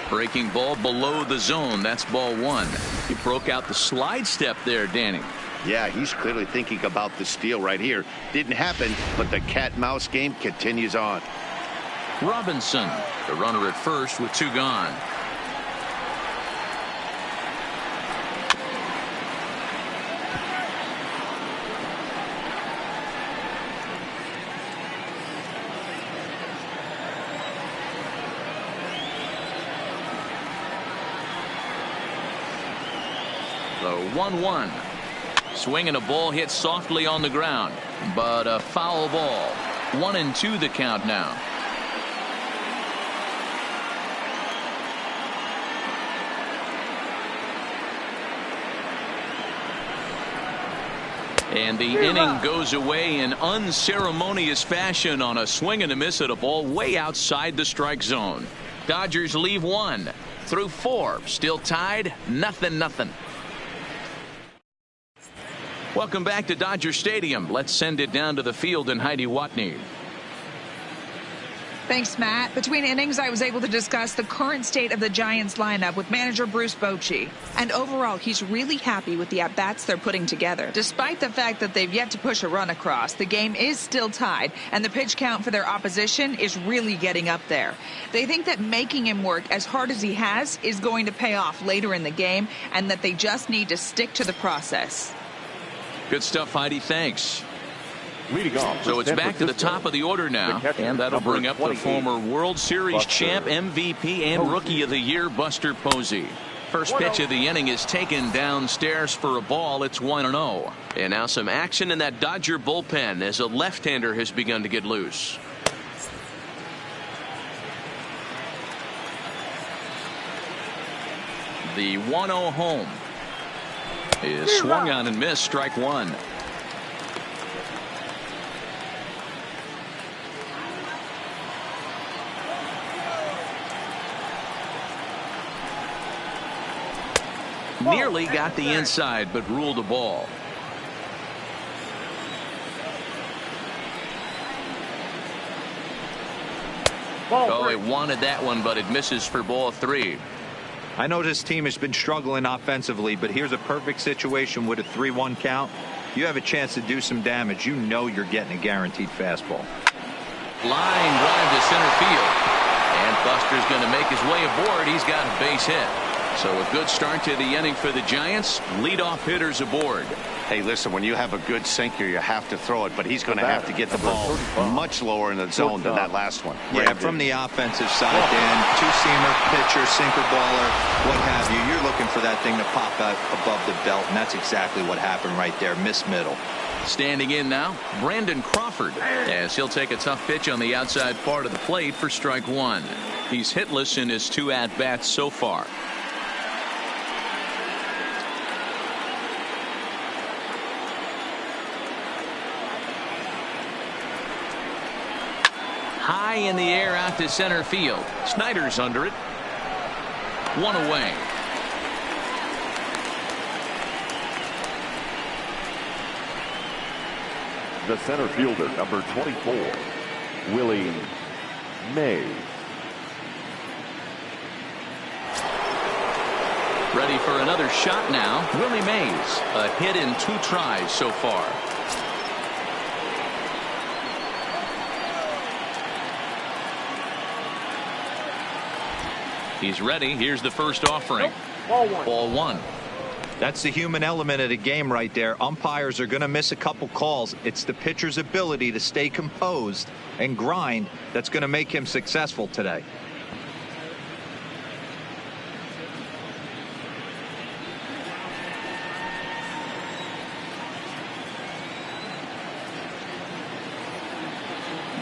Breaking ball below the zone. That's ball 1. He broke out the slide step there, Danny. Yeah, he's clearly thinking about the steal right here. Didn't happen, but the cat-mouse game continues on. Robinson, the runner at first with 2 gone. The 1-1. Swinging a ball hit softly on the ground, but a foul ball. 1-2 the count now. And the inning goes away in unceremonious fashion on a swing and a miss at a ball way outside the strike zone. Dodgers leave 1 through 4. Still tied, 0-0. Welcome back to Dodger Stadium. Let's send it down to the field and Heidi Watney. Thanks, Matt. Between innings, I was able to discuss the current state of the Giants lineup with manager Bruce Bochy. And overall, he's really happy with the at-bats they're putting together. Despite the fact that they've yet to push a run across, the game is still tied, and the pitch count for their opposition is really getting up there. They think that making him work as hard as he has is going to pay off later in the game, and that they just need to stick to the process. Good stuff, Heidi. Thanks. Leading off. So it's back to the top of the order now, and that'll bring up the former World Series champ, MVP, and Rookie of the Year, Buster Posey. First pitch of the inning is taken downstairs for a ball. It's 1-0. And now some action in that Dodger bullpen as a left-hander has begun to get loose. The 1-0 home is swung on and missed. Strike 1. Nearly got the inside, but ruled a ball. Oh, it wanted that one, but it misses for ball 3. I know this team has been struggling offensively, but here's a perfect situation with a 3-1 count. You have a chance to do some damage. You know you're getting a guaranteed fastball. Line drive to center field. And Buster's going to make his way aboard. He's got a base hit. So a good start to the inning for the Giants. Leadoff hitters aboard. Hey, listen, when you have a good sinker, you have to throw it, but he's going to have to get the ball much lower in the zone than that last one. Yeah, from the offensive side, Dan, two-seamer, pitcher, sinker baller, what have you. You're looking for that thing to pop out above the belt, and that's exactly what happened right there. Miss middle. Standing in now, Brandon Crawford, as he'll take a tough pitch on the outside part of the plate for strike 1. He's hitless in his 2 at-bats so far. High in the air out to center field. Snyder's under it. 1 away. The center fielder, number 24, Willie Mays. Ready for another shot now. Willie Mays, a hit in 2 tries so far. He's ready. Here's the first offering. Ball 1. That's the human element of the game right there. Umpires are going to miss a couple calls. It's the pitcher's ability to stay composed and grind that's going to make him successful today.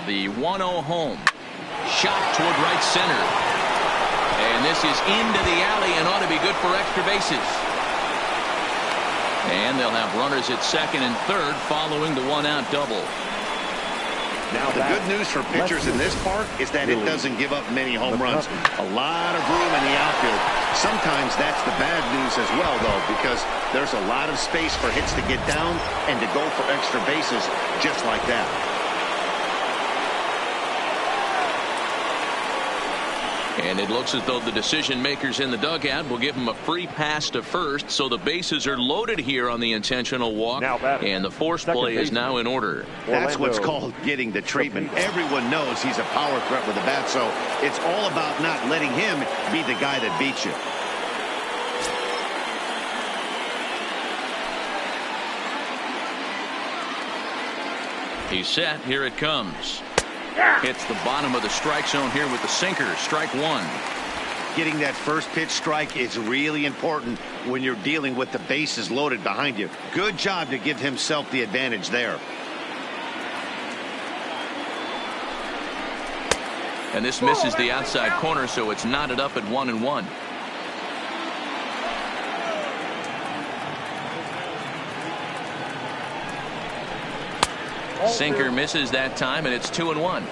The 1-0 home. Shot toward right center. And this is into the alley and ought to be good for extra bases. And they'll have runners at second and third following the 1-out double. Now the good news for pitchers in this park is that it doesn't give up many home runs. A lot of room in the outfield. Sometimes that's the bad news as well, though, because there's a lot of space for hits to get down and to go for extra bases just like that. And it looks as though the decision makers in the dugout will give him a free pass to first, so the bases are loaded here on the intentional walk, and the force play is now in order. That's what's called getting the treatment. Everyone knows he's a power threat with the bat, so it's all about not letting him be the guy that beats you. He's set. Here it comes. Hits the bottom of the strike zone here with the sinker. Strike 1. Getting that first pitch strike is really important when you're dealing with the bases loaded behind you. Good job to give himself the advantage there. And this misses the outside corner, so it's knotted up at 1-1. Sinker misses that time, and it's 2-1.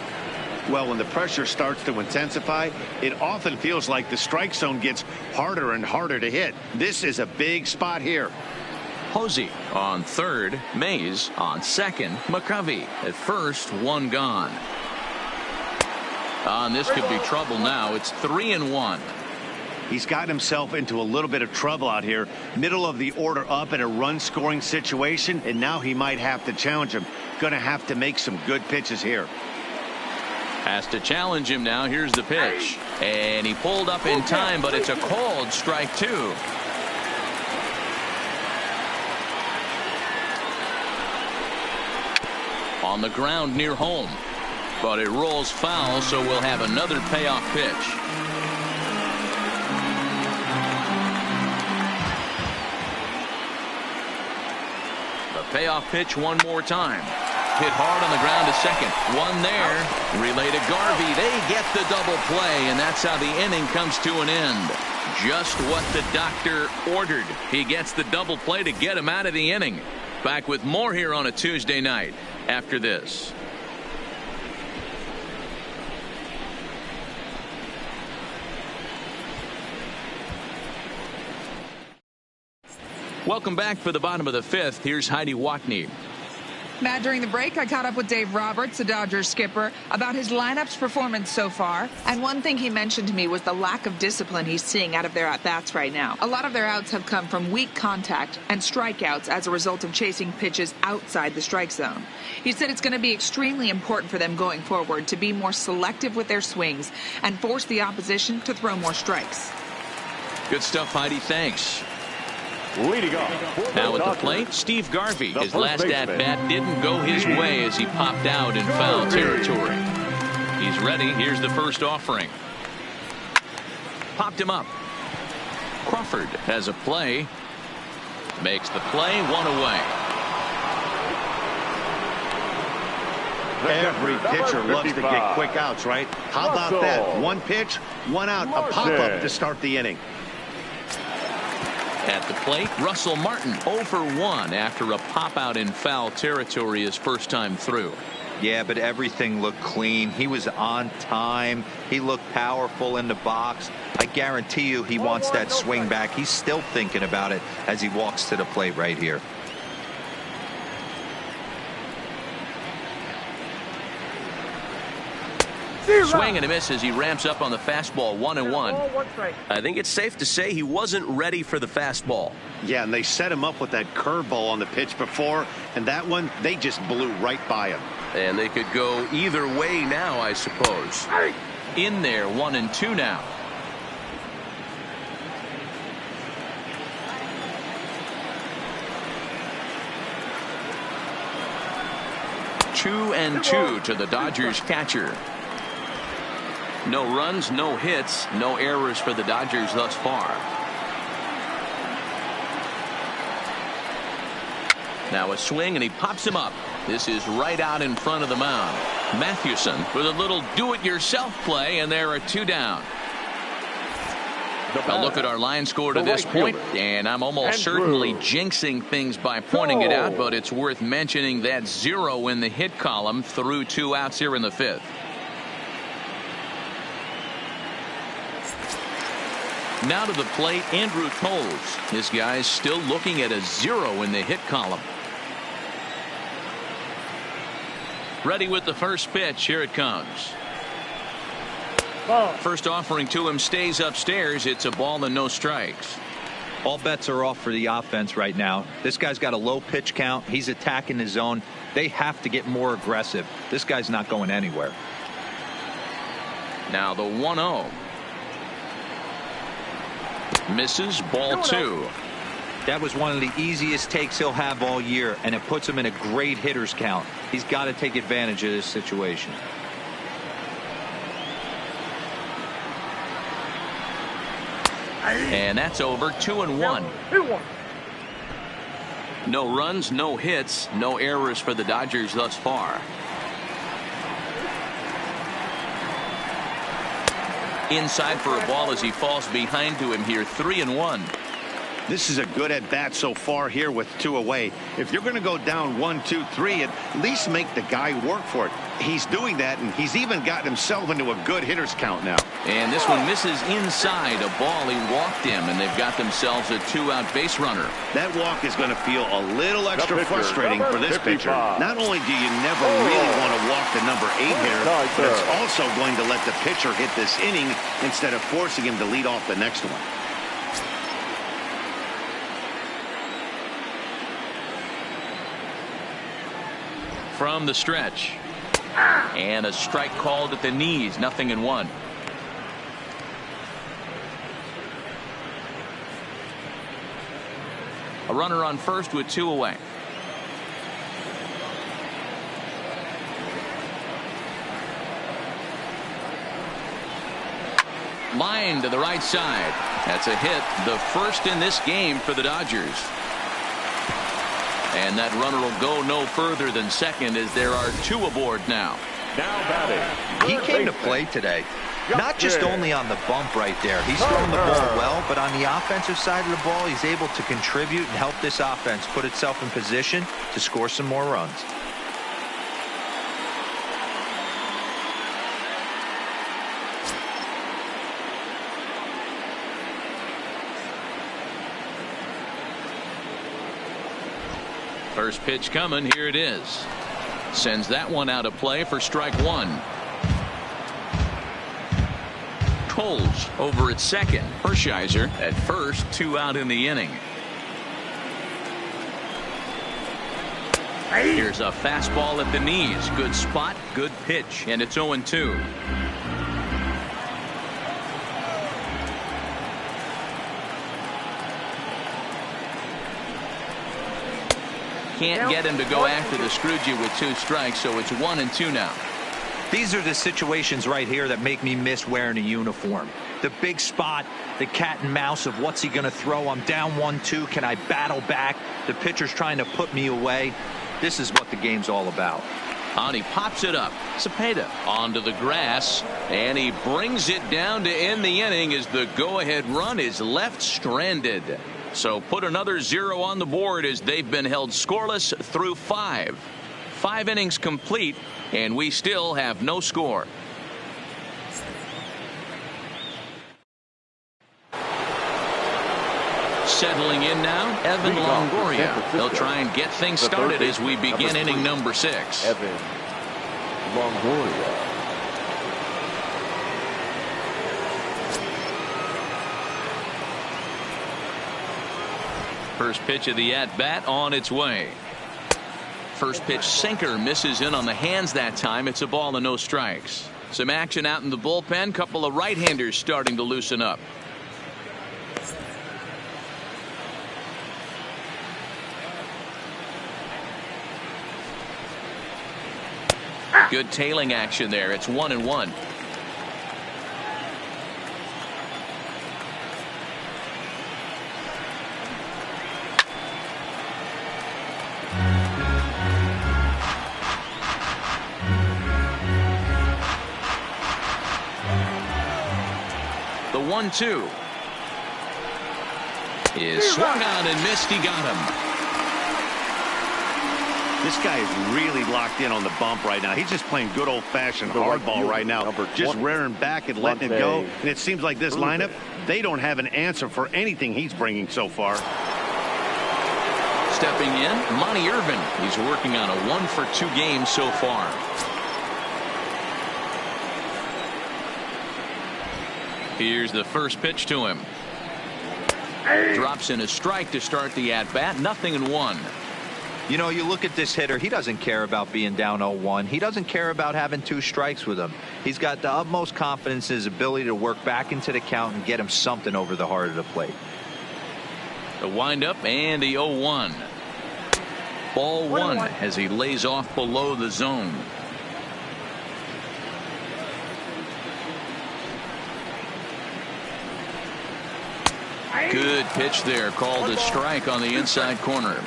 Well, when the pressure starts to intensify, it often feels like the strike zone gets harder and harder to hit. This is a big spot here. Posey on third, Mays on second, McCovey at first, 1 gone. This could be trouble now. It's 3-1. He's gotten himself into a little bit of trouble out here. Middle of the order up in a run-scoring situation, and now he might have to challenge him. Going to have to make some good pitches here. Has to challenge him now. Here's the pitch. And he pulled up in time, but it's a called strike 2. On the ground near home. But it rolls foul, so we'll have another payoff pitch. Payoff pitch one more time. Hit hard on the ground to second. One there. Relay to Garvey. They get the double play, and that's how the inning comes to an end. Just what the doctor ordered. He gets the double play to get him out of the inning. Back with more here on a Tuesday night after this. Welcome back for the bottom of the 5th. Here's Heidi Watney. Matt, during the break, I caught up with Dave Roberts, the Dodgers skipper, about his lineup's performance so far. And one thing he mentioned to me was the lack of discipline he's seeing out of their at-bats right now. A lot of their outs have come from weak contact and strikeouts as a result of chasing pitches outside the strike zone. He said it's going to be extremely important for them going forward to be more selective with their swings and force the opposition to throw more strikes. Good stuff, Heidi. Thanks. Leading off. Now at the plate, Steve Garvey. His last at-bat didn't go his way as he popped out in foul territory. He's ready. Here's the first offering. Popped him up. Crawford has a play. Makes the play, one away. Every pitcher loves to get quick outs, right? How about that? One pitch, one out, a pop-up to start the inning. At the plate, Russell Martin 0 for 1 after a pop-out in foul territory his first time through. Yeah, but everything looked clean. He was on time. He looked powerful in the box. I guarantee you he wants that swing back. He's still thinking about it as he walks to the plate right here. Swing and a miss as he ramps up on the fastball, 1-1. I think it's safe to say he wasn't ready for the fastball. Yeah, and they set him up with that curveball on the pitch before, and that one, they just blew right by him. And they could go either way now, I suppose. In there, 1-2 now. Two and two to the Dodgers catcher. No runs, no hits, no errors for the Dodgers thus far. Now a swing and he pops him up. This is right out in front of the mound. Mathewson with a little do-it-yourself play, and there are two down. A look at our line score to this point, and I'm almost certainly jinxing things by pointing it out, but it's worth mentioning that 0 in the hit column through 2 outs here in the 5th. Now to the plate, Andrew Toles. This guy's still looking at a 0 in the hit column. Ready with the first pitch. Here it comes. First offering to him stays upstairs. It's a ball and no strikes. All bets are off for the offense right now. This guy's got a low pitch count. He's attacking the zone. They have to get more aggressive. This guy's not going anywhere. Now the 1-0. Misses, ball 2. That was one of the easiest takes he'll have all year, and it puts him in a great hitter's count. He's got to take advantage of this situation. And that's over. 2-1. No runs, no hits, no errors for the Dodgers thus far. Inside for a ball as he falls behind to him here. 3-1. This is a good at bat so far here with 2 away. If you're going to go down 1, 2, 3, at least make the guy work for it. He's doing that, and he's even gotten himself into a good hitter's count now. And this one misses inside. A ball. He walked him, and they've got themselves a 2-out base runner. That walk is going to feel a little extra frustrating for this pitcher. Not only do you never really want to walk the number 8 hitter, but it's also going to let the pitcher hit this inning instead of forcing him to lead off the next one. From the stretch. And a strike called at the knees. 0-1. A runner on first with 2 away. Line to the right side. That's a hit. The first in this game for the Dodgers. And that runner will go no further than second as there are 2 aboard now. Now batting. He came to play today. Not just only on the bump right there. He's throwing the ball well, but on the offensive side of the ball, he's able to contribute and help this offense put itself in position to score some more runs. First pitch coming. Here it is. Sends that one out of play for strike one. Coles over at second. Hershiser at first. 2 out in the inning. Here's a fastball at the knees. Good spot, good pitch, and it's 0-2. Can't get him to go after the Scrooge with 2 strikes, so it's 1-2 now. These are the situations right here that make me miss wearing a uniform. The big spot, the cat and mouse of what's he going to throw. I'm down 1-2. Can I battle back? The pitcher's trying to put me away. This is what the game's all about. And he pops it up. Cepeda onto the grass, and he brings it down to end the inning as the go-ahead run is left stranded. So put another 0 on the board as they've been held scoreless through 5. 5 innings complete, and we still have no score. Settling in now, Evan Longoria. He'll try and get things started as we begin inning number 6. Evan Longoria. First pitch of the at-bat on its way. First pitch sinker misses in on the hands that time. It's a ball and no strikes. Some action out in the bullpen. Couple of right-handers starting to loosen up. Good tailing action there. It's 1-1. The 1-2 is swung on and missed. He got him. This guy is really locked in on the bump right now. He's just playing good old-fashioned hardball right now. Just rearing back and letting it go. And it seems like this lineup, they don't have an answer for anything he's bringing so far. Stepping in, Monty Irvin. He's working on a 1-for-2 game so far. Here's the first pitch to him. Drops in a strike to start the at-bat. 0-1. You know, you look at this hitter, he doesn't care about being down 0-1. He doesn't care about having 2 strikes with him. He's got the utmost confidence in his ability to work back into the count and get him something over the heart of the plate. The windup and the 0-1. Ball 1 as he lays off below the zone. Good pitch there, called a strike on the inside corner.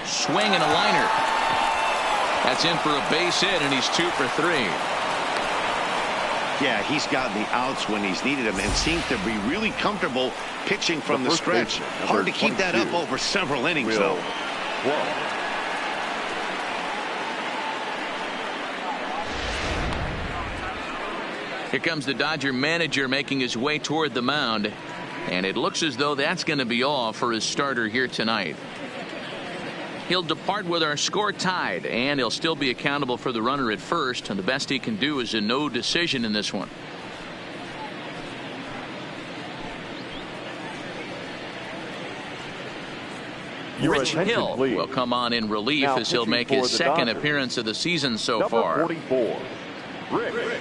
Swing and a liner. That's in for a base hit, and he's 2 for 3. Yeah, he's gotten the outs when he's needed them and seems to be really comfortable pitching from the stretch. Hard to keep that up over several innings, though. Here comes the Dodger manager making his way toward the mound, and it looks as though that's going to be all for his starter here tonight. He'll depart with our score tied, and he'll still be accountable for the runner at first, and the best he can do is a no decision in this one. Rich Hill will come on in relief as he'll make his second appearance of the season so far. 44, Rich Hill.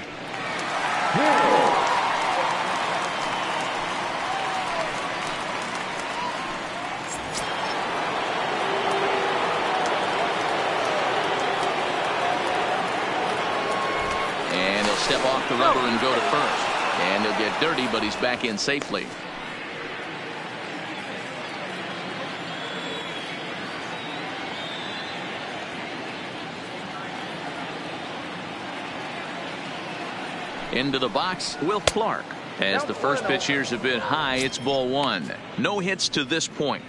Step off the rubber and go to first, and he'll get dirty, but he's back in safely. Into the box, Will Clark. As the first pitch here's a bit high, it's ball 1. No hits to this point.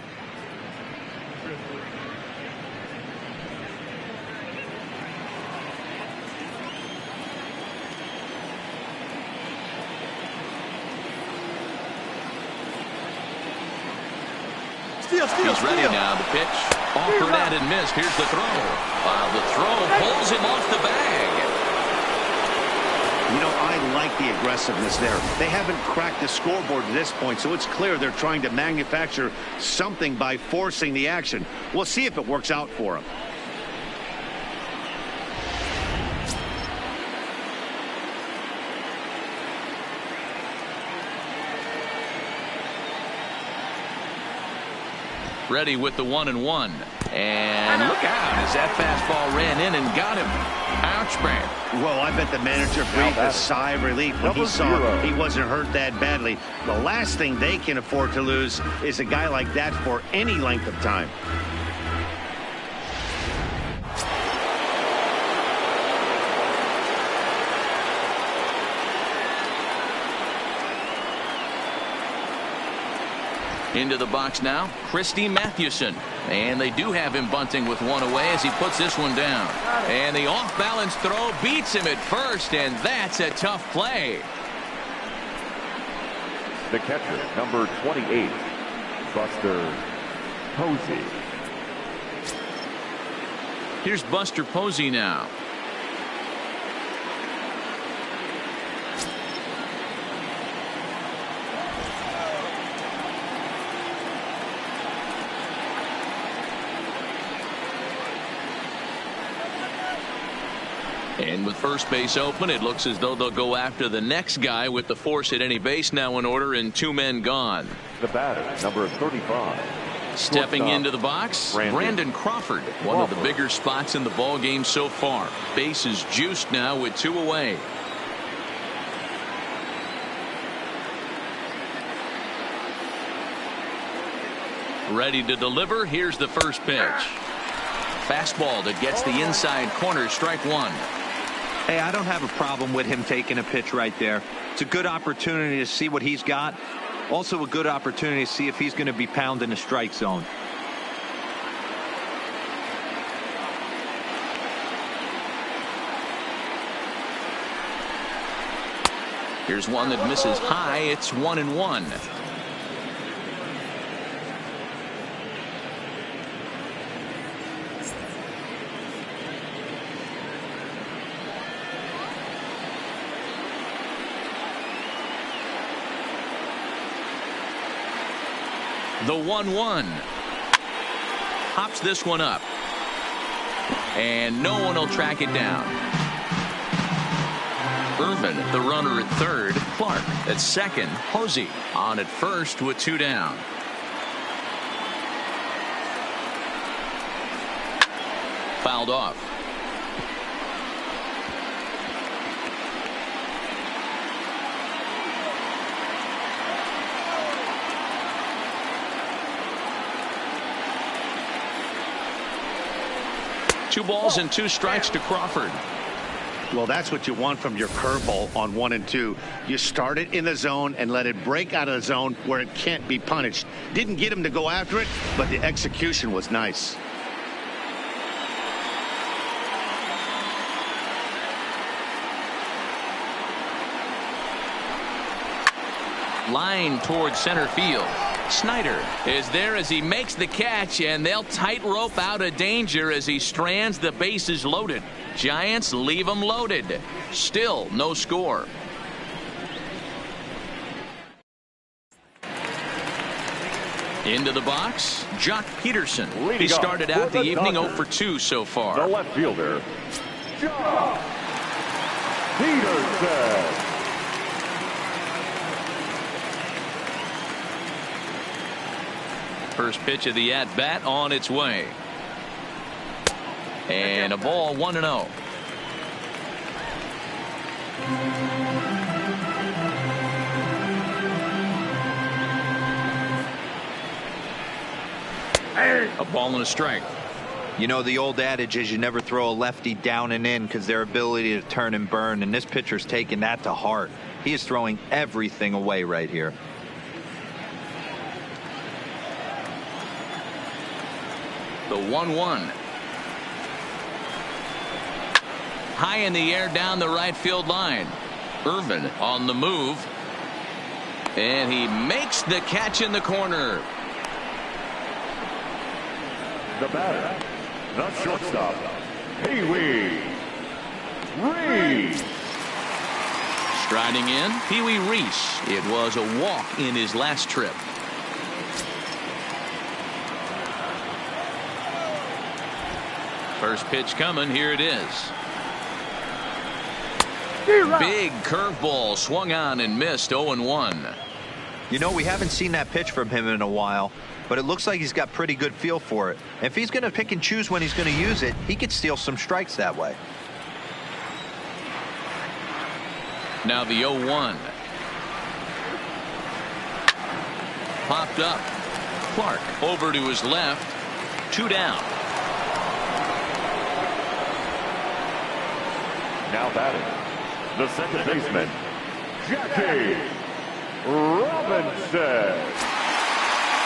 He's ready now. The pitch offered and missed. Here's the throw. The throw pulls him off the bag. You know, I like the aggressiveness there. They haven't cracked the scoreboard to this point, so it's clear they're trying to manufacture something by forcing the action. We'll see if it works out for them. Ready with the 1-1. And look out as that fastball ran in and got him. Ouch, man. Well, I bet the manager breathed a sigh of relief when he saw he wasn't hurt that badly. The last thing they can afford to lose is a guy like that for any length of time. Into the box now, Christy Mathewson. And they do have him bunting with one away as he puts this one down. And the off-balance throw beats him at first, and that's a tough play. The catcher, number 28, Buster Posey. Here's Buster Posey now. And with first base open, it looks as though they'll go after the next guy with the force at any base now in order and two men gone. The batter, number 35. Stepping into the box, Brandon Crawford. One of the bigger spots in the ball game so far. Base is juiced now with two away. Ready to deliver. Here's the first pitch. Fastball that gets the inside corner. Strike one. Hey, I don't have a problem with him taking a pitch right there. It's a good opportunity to see what he's got. Also a good opportunity to see if he's going to be pounding the strike zone. Here's one that misses high. It's 1-1. The 1-1. Hops this one up. And no one will track it down. Irvin, the runner at third. Clark at second. Posey on at first with two down. Fouled off. Two balls and two strikes to Crawford. Well, that's what you want from your curveball on 1 and 2. You start it in the zone and let it break out of the zone where it can't be punished. Didn't get him to go after it, but the execution was nice. Line towards center field. Snyder is there as he makes the catch, and they'll tightrope out of danger as he strands. The bases loaded. Giants leave them loaded. Still no score. Into the box, Jock Peterson. He started out the evening 0 for 2 so far. The left fielder, Jock Peterson. First pitch of the at-bat on its way. And a ball 1-0. A ball and a strike. You know, the old adage is you never throw a lefty down and in because their ability to turn and burn, and this pitcher's taking that to heart. He is throwing everything away right here. The 1-1. High in the air down the right field line. Irvin on the move. And he makes the catch in the corner. The batter, the shortstop, Pee-wee Reese. Striding in, Pee-wee Reese. It was a walk in his last trip. First pitch coming. Here it is. Big curveball swung on and missed. 0-1. You know, we haven't seen that pitch from him in a while, but it looks like he's got pretty good feel for it. If he's going to pick and choose when he's going to use it, he could steal some strikes that way. Now the 0-1. Popped up. Clark over to his left. 2 down. Now batting, the second baseman, Jackie Robinson.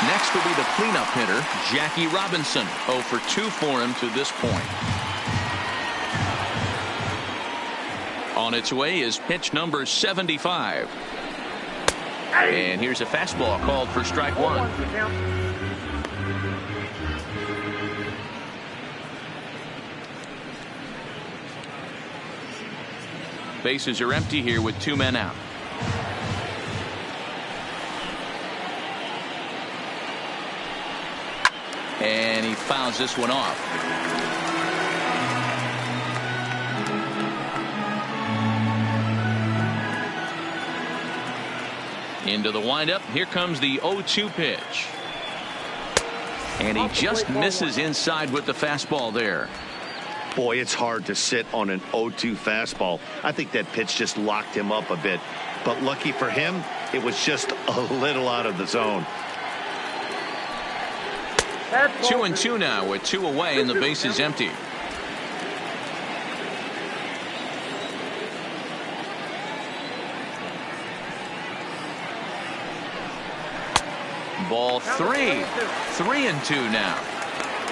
Next will be the cleanup hitter, Jackie Robinson. 0 for 2 for him to this point. On its way is pitch number 75. And here's a fastball called for strike 1. Bases are empty here with 2 men out. And he fouls this one off. Into the windup. Here comes the 0-2 pitch. And he just misses inside with the fastball there. Boy, it's hard to sit on an 0-2 fastball. I think that pitch just locked him up a bit. But lucky for him, it was just a little out of the zone. 2-2 now with 2 away and the base is empty. Ball 3. 3-2 now.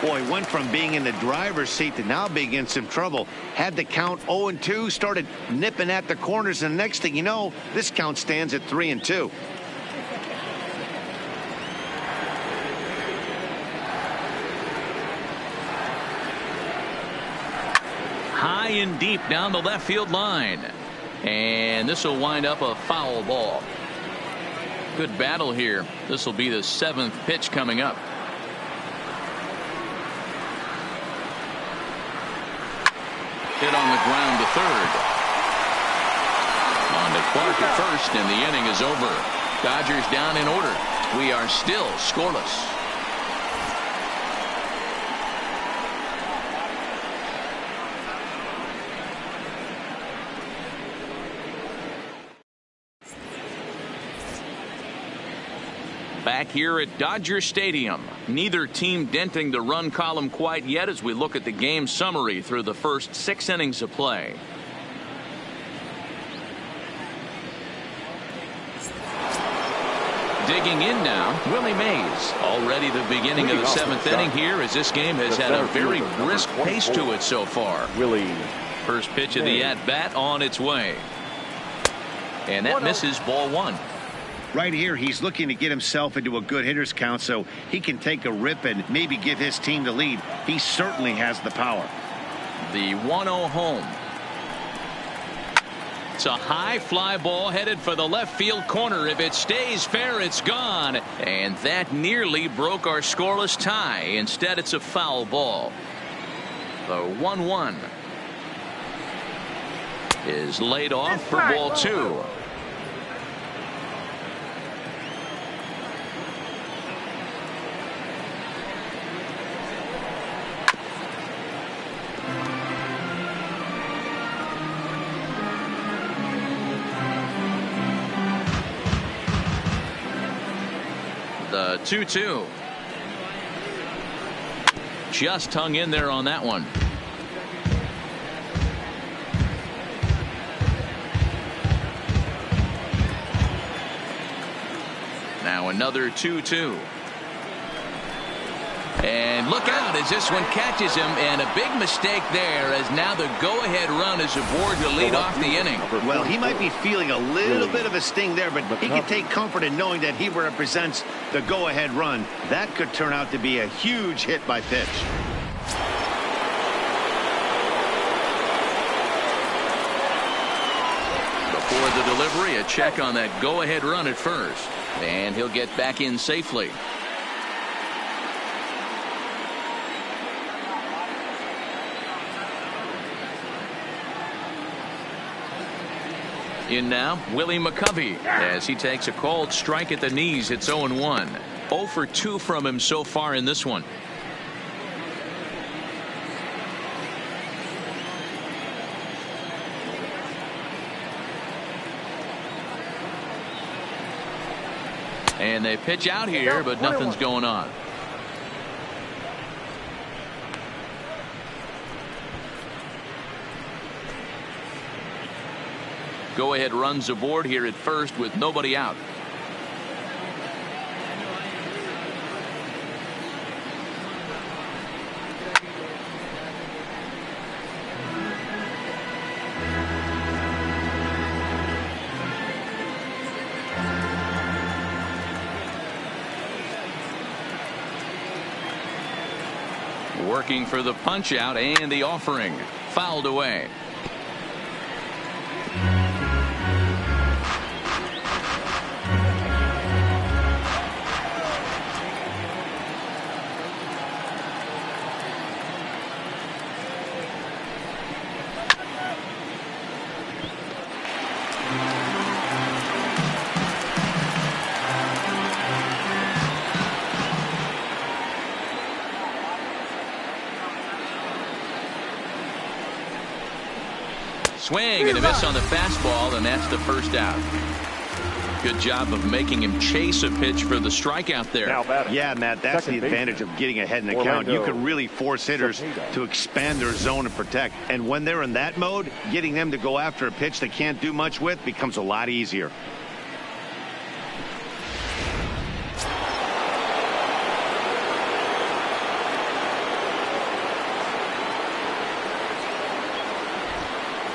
Boy, went from being in the driver's seat to now being in some trouble. Had the count 0-2, started nipping at the corners, and the next thing you know, this count stands at 3-2. High and deep down the left field line. And this will wind up a foul ball. Good battle here. This will be the 7th pitch coming up. Hit on the ground to third. On to Clark at first, and the inning is over. Dodgers down in order. We are still scoreless. Back here at Dodger Stadium. Neither team denting the run column quite yet as we look at the game summary through the first 6 innings of play. Digging in now, Willie Mays. Already the beginning of the 7th inning here as this game has had a very brisk pace to it so far. Willie. First pitch of the at-bat on its way. And that misses ball 1. Right here, he's looking to get himself into a good hitter's count so he can take a rip and maybe give his team the lead. He certainly has the power. The 1-0 home. It's a high fly ball headed for the left field corner. If it stays fair, it's gone. And that nearly broke our scoreless tie. Instead, it's a foul ball. The 1-1 is laid off for ball 2. The 2-2. Just hung in there on that one. Now another 2-2. And look out as this one catches him, and a big mistake there as now the go-ahead run is aboard to lead off the inning. Well, he might be feeling a little bit of a sting there, but he can take comfort in knowing that he represents the go-ahead run. That could turn out to be a huge hit by pitch. Before the delivery, a check on that go-ahead run at first. And he'll get back in safely. In now, Willie McCovey as he takes a called strike at the knees. It's 0-1. 0 for 2 from him so far in this one. And they pitch out here, but nothing's going on. Go ahead runs aboard here at first with nobody out. Working for the punch out and the offering fouled away. Swing and a miss on the fastball, and that's the first out. Good job of making him chase a pitch for the strikeout there. Yeah, Matt, that's the advantage of getting ahead in the count. You can really force hitters to expand their zone and protect. And when they're in that mode, getting them to go after a pitch they can't do much with becomes a lot easier.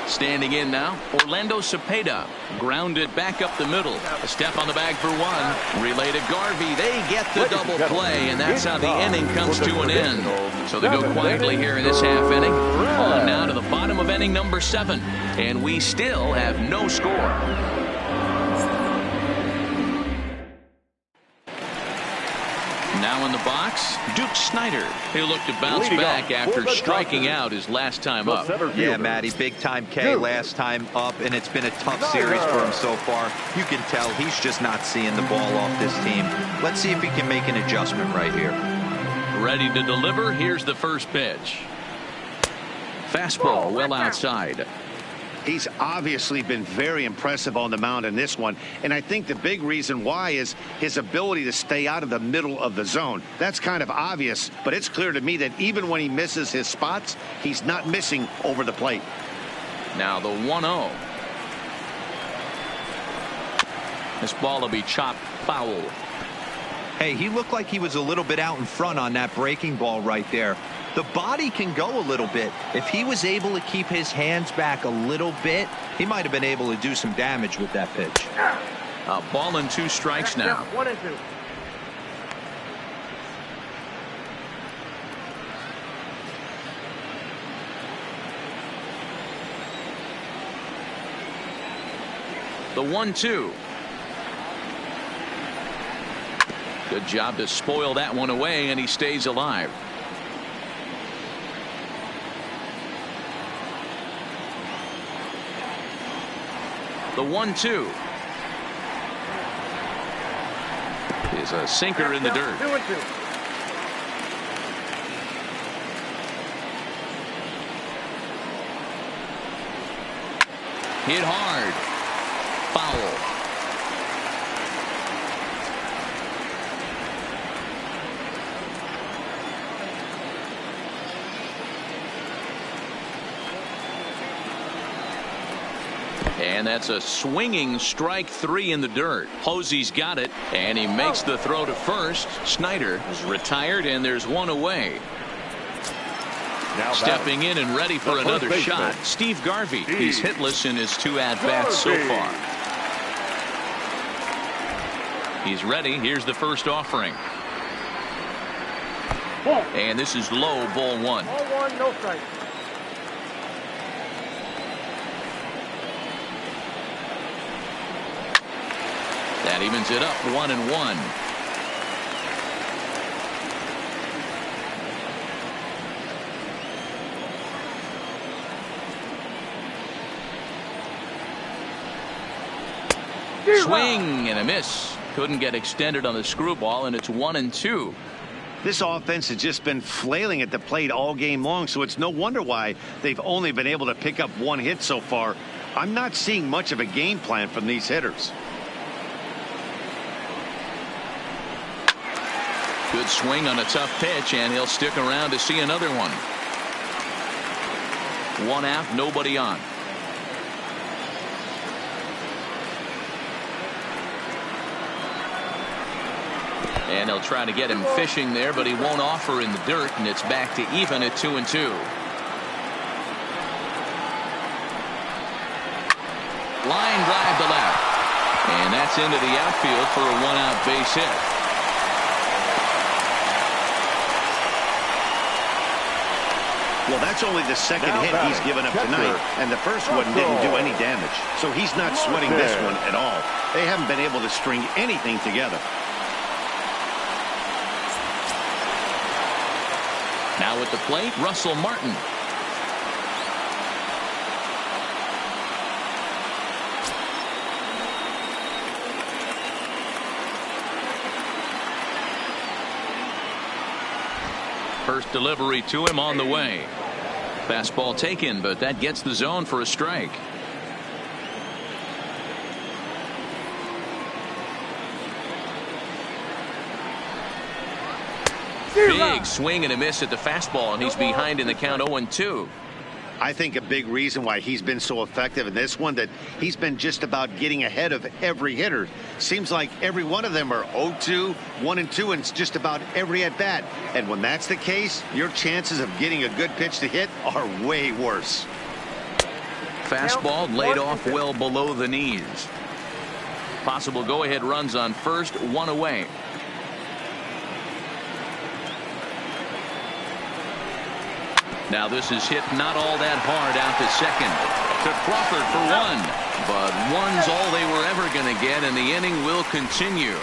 Standing in now, Orlando Cepeda. Grounded back up the middle. A step on the bag for one. Relay to Garvey. They get the double play, and that's how the inning comes to an end. So they go quietly here in this half inning. On now to the bottom of inning number 7. And we still have no score. Now in the box, Duke Snider. He'll look to bounce back after striking out his last time up. Yeah, Matty, big time K last time up, and it's been a tough series for him so far. You can tell he's just not seeing the ball off this team. Let's see if he can make an adjustment right here. Ready to deliver. Here's the first pitch. Fastball well outside. He's obviously been very impressive on the mound in this one, and I think the big reason why is his ability to stay out of the middle of the zone. That's kind of obvious, but it's clear to me that even when he misses his spots, he's not missing over the plate. Now the 1-0. This ball will be chopped foul. Hey, he looked like he was a little bit out in front on that breaking ball right there. The body can go a little bit. If he was able to keep his hands back a little bit, he might have been able to do some damage with that pitch. A ball and 2 strikes now. 1 and 2. The 1-2. Good job to spoil that one away, and he stays alive. The 1-2 is a sinker in the dirt. 2 and 2. Hit hard. Foul. And that's a swinging strike 3 in the dirt. Posey's got it, and he makes the throw to first. Snyder is retired, and there's one away. Now stepping in and ready for another shot, Steve Garvey. He's hitless in his 2 at-bats so far. He's ready. Here's the first offering. And this is low, ball 1. Ball 1, no strike. That evens it up, 1-1. Swing and a miss. Couldn't get extended on the screwball, and it's 1-2. This offense has just been flailing at the plate all game long, so it's no wonder why they've only been able to pick up 1 hit so far. I'm not seeing much of a game plan from these hitters. Good swing on a tough pitch, and he'll stick around to see another one. 1 out, nobody on. And they'll try to get him fishing there, but he won't offer in the dirt, and it's back to even at 2-2. Line drive to left. And that's into the outfield for a 1-out base hit. Well, that's only the second hit he's given up tonight, and the first one didn't do any damage. So he's not sweating this one at all. They haven't been able to string anything together. Now at the plate, Russell Martin. First delivery to him on the way. Fastball taken, but that gets the zone for a strike. Big swing and a miss at the fastball, and he's behind in the count 0-2. I think a big reason why he's been so effective in this one, that he's been just about getting ahead of every hitter. Seems like every one of them are 0-2, 1-2, and it's just about every at bat. And when that's the case, your chances of getting a good pitch to hit are way worse. Fastball laid off well below the knees. Possible go-ahead runs on first, 1 away. Now this is hit not all that hard out to second. To Crawford for 1. But 1's all they were ever going to get, and the inning will continue.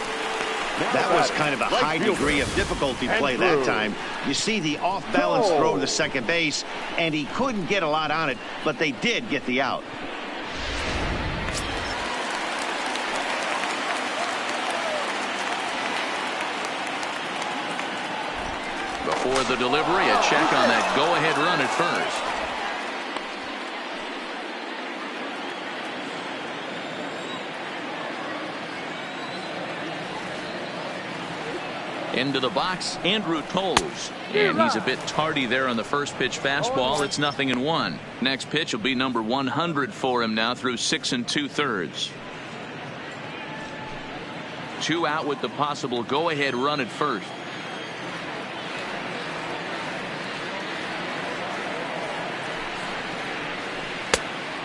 That was kind of a high degree of difficulty play that time. You see the off-balance throw to second base, and he couldn't get a lot on it, but they did get the out. Before the delivery, a check on that go-ahead run at first. Into the box, Andrew Toles. And he's a bit tardy there on the first pitch fastball. It's 0-1. Next pitch will be number 100 for him now through 6 2/3. 2 out with the possible go-ahead run at first.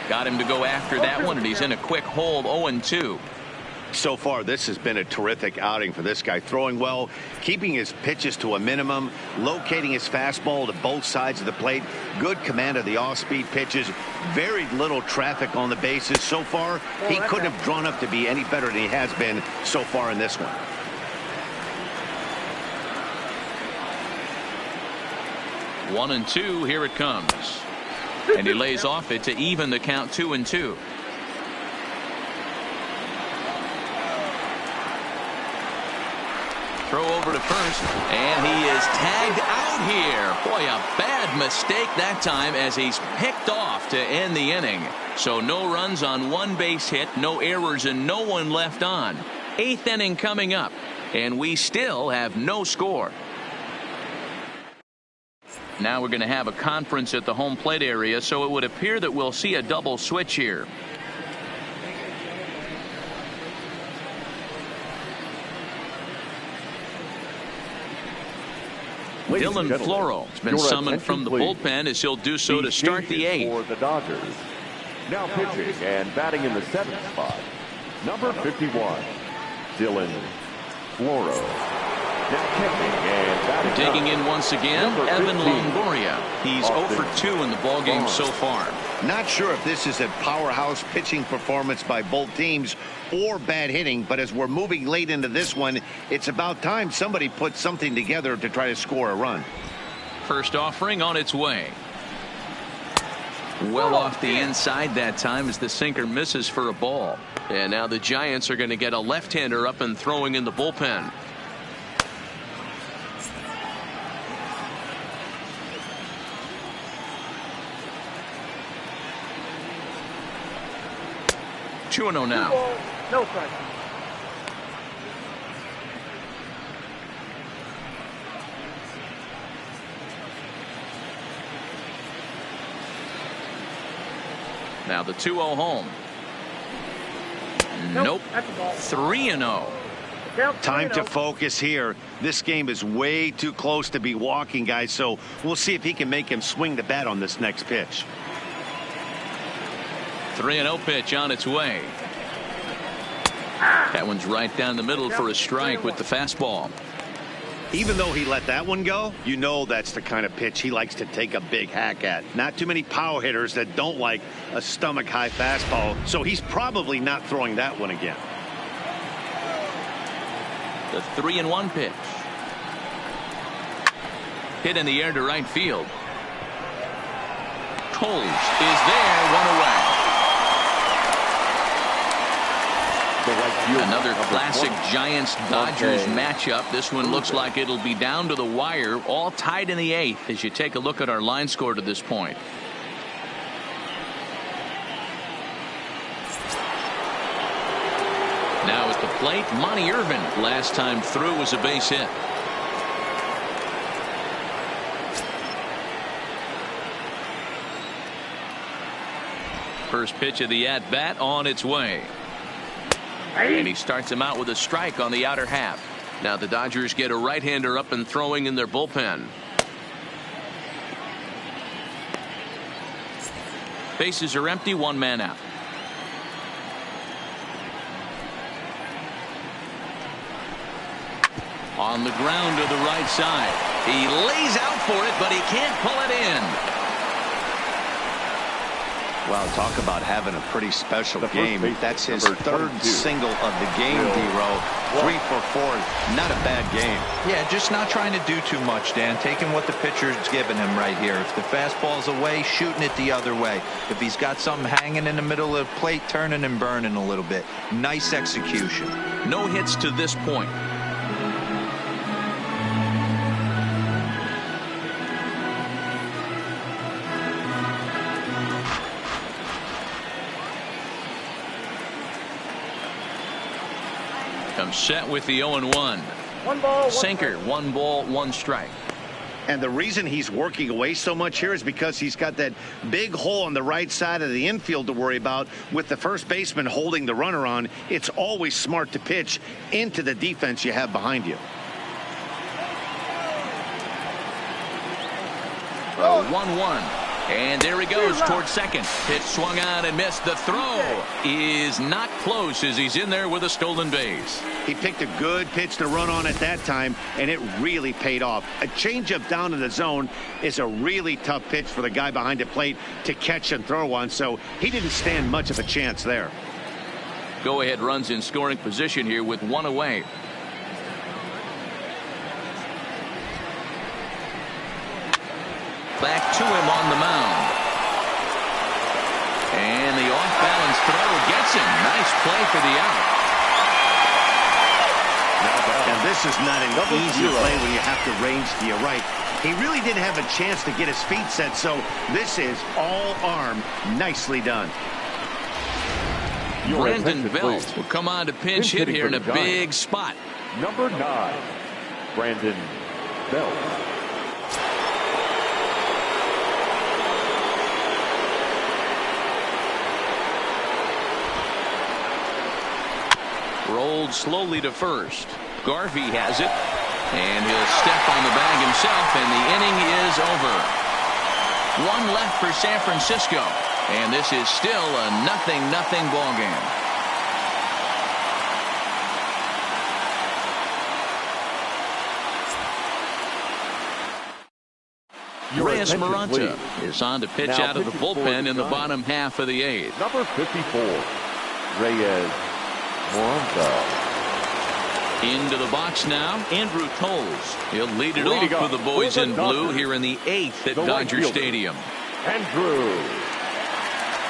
Got him to go after that one, and he's in a quick hold, 0-2. So far, this has been a terrific outing for this guy. Throwing well, keeping his pitches to a minimum, locating his fastball to both sides of the plate, good command of the off-speed pitches, very little traffic on the bases. So far, he couldn't have drawn up to be any better than he has been so far in this one. One and two, here it comes. And he lays off it to even the count, 2-2. Throw over to first, and he is tagged out here. Boy, a bad mistake that time as he's picked off to end the inning. So no runs on one base hit, no errors, and no one left on. 8th inning coming up, and we still have no score. Now we're going to have a conference at the home plate area, so it would appear that we'll see a double switch here. Ladies and Dylan gentlemen, Floro has been your summoned from the attention, please. bullpen as he'll do so to start the changes eighth. for the Dodgers. Now pitching and batting in the seventh spot, number 51, Dylan Floro. Now catching and batting Digging in once again, number Evan 15, Longoria. He's 0 for 2 in the ballgame so far. Not sure if this is a powerhouse pitching performance by both teams or bad hitting, but as we're moving late into this one, it's about time somebody put something together to try to score a run. First offering on its way. Well off the inside that time as the sinker misses for a ball. And now the Giants are going to get a left-hander up and throwing in the bullpen. Two and 0 now. No strike. Now the 2-0 home. Nope. 3-0. Time to focus here. This game is way too close to be walking, guys, so we'll see if he can make him swing the bat on this next pitch. 3-0 pitch on its way. That one's right down the middle for a strike with the fastball. Even though he let that one go, you know that's the kind of pitch he likes to take a big hack at. Not too many power hitters that don't like a stomach high fastball, so he's probably not throwing that one again. The 3-1 pitch. Hit in the air to right field. Coles is there, one away. Another classic Giants-Dodgers matchup. This one looks like it'll be down to the wire, all tied in the eighth as you take a look at our line score to this point. Now at the plate, Monty Irvin. Last time through was a base hit. First pitch of the at-bat on its way. And he starts him out with a strike on the outer half. Now the Dodgers get a right-hander up and throwing in their bullpen. Bases are empty, one man out. On the ground to the right side. He lays out for it, but he can't pull it in. Well, talk about having a pretty special game. That's his third 22. single of the game, D-Row. 3 for 4. Not a bad game. Yeah, just not trying to do too much, Dan. Taking what the pitcher's giving him right here. If the fastball's away, shooting it the other way. If he's got something hanging in the middle of the plate, turning and burning a little bit. Nice execution. No hits to this point. Comes set with the 0-1. 1 ball, Sinker, 1 ball, 1 strike. And the reason he's working away so much here is because he's got that big hole on the right side of the infield to worry about. With the first baseman holding the runner on, it's always smart to pitch into the defense you have behind you. 1-1. And there he goes towards second. Pitch swung on and missed. The throw is not close as he's in there with a stolen base. He picked a good pitch to run on at that time, and it really paid off. A changeup down in the zone is a really tough pitch for the guy behind the plate to catch and throw on, so he didn't stand much of a chance there. Go-ahead runs in scoring position here with 1 away. Back to him on the mound. And the off-balance throw gets him. Nice play for the out. And this is not an easy play when you have to range to your right. He really didn't have a chance to get his feet set, so this is all arm. Nicely done. Brandon Belt will come on to pinch hit here in a big spot. Number 9, Brandon Belt. Rolled slowly to first. Garvey has it. And he'll step on the bag himself, and the inning is over. One left for San Francisco, and this is still a 0-0 ball game. Reyes Maranta is on to pitch out of the bullpen in the bottom half of the 8th. Number 54, Reyes Maranta. Into the box now, Andrew Toles. He'll lead it off for the boys in blue here in the 8th at Dodger Stadium. Andrew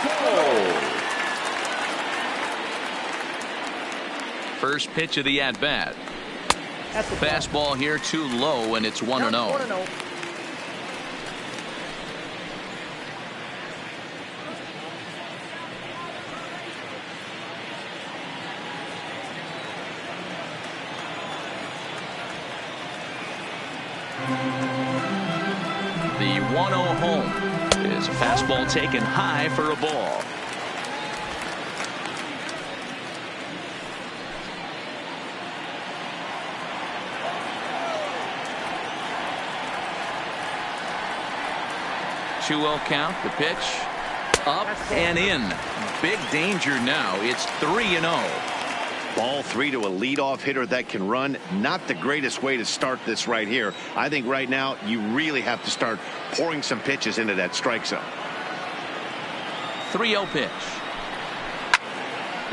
Toles. First pitch of the at-bat. Fastball here too low, and it's 1-0. The 1-0 home is a fastball taken high for a ball. Two-0 count. The pitch up and in. Big danger now. It's 3-0. Ball 3 to a leadoff hitter that can run. Not the greatest way to start this right here. I think right now you really have to start pouring some pitches into that strike zone. 3-0 pitch.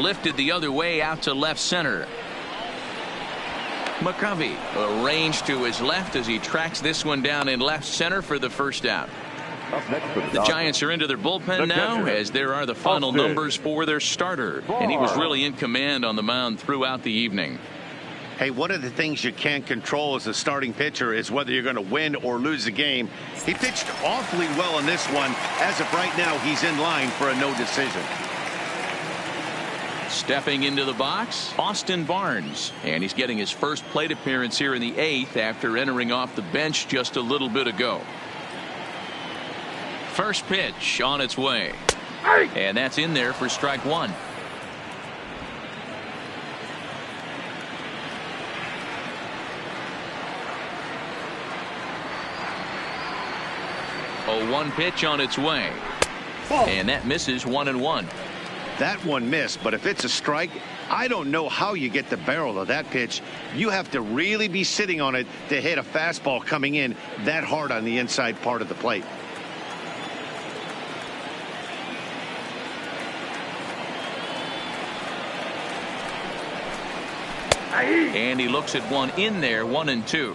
Lifted the other way out to left center. McCovey arranged to his left as he tracks this one down in left center for the first out. The Giants are into their bullpen now, as there are the final numbers for their starter. And he was really in command on the mound throughout the evening. Hey, one of the things you can't control as a starting pitcher is whether you're going to win or lose a game. He pitched awfully well in this one. As of right now, he's in line for a no decision. Stepping into the box, Austin Barnes. And he's getting his first plate appearance here in the 8th after entering off the bench just a little bit ago. First pitch on its way. And that's in there for strike one. A 1 pitch on its way. And that misses 1-1. That one missed, but if it's a strike, I don't know how you get the barrel of that pitch. You have to really be sitting on it to hit a fastball coming in that hard on the inside part of the plate. And he looks at one in there, 1-2.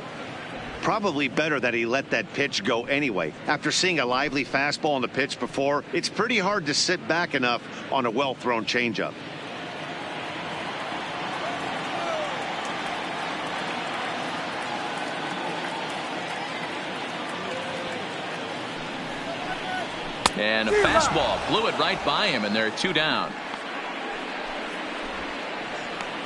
Probably better that he let that pitch go anyway. After seeing a lively fastball on the pitch before, it's pretty hard to sit back enough on a well-thrown changeup. And a fastball blew it right by him, and there are 2 down.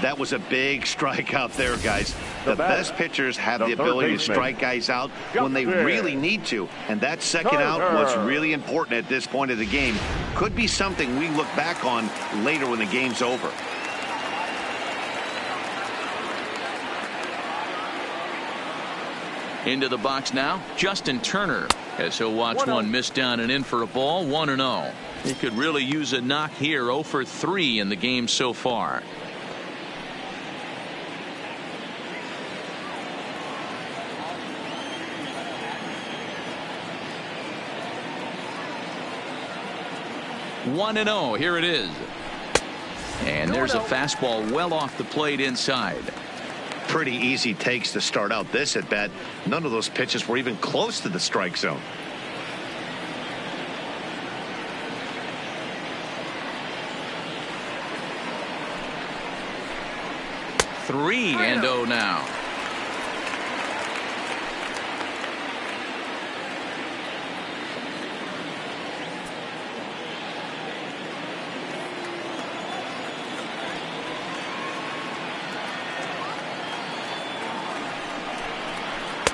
That was a big strike out there, guys. The best pitchers have the ability to strike guys out when they really need to. And that second out was really important at this point of the game. Could be something we look back on later when the game's over. Into the box now, Justin Turner, as he'll watch one miss down and in for a ball, 1-0. He could really use a knock here, 0 for 3 in the game so far. One and 0. Here it is. And there's a fastball well off the plate inside. Pretty easy takes to start out this at bat. None of those pitches were even close to the strike zone. Three and 0 now.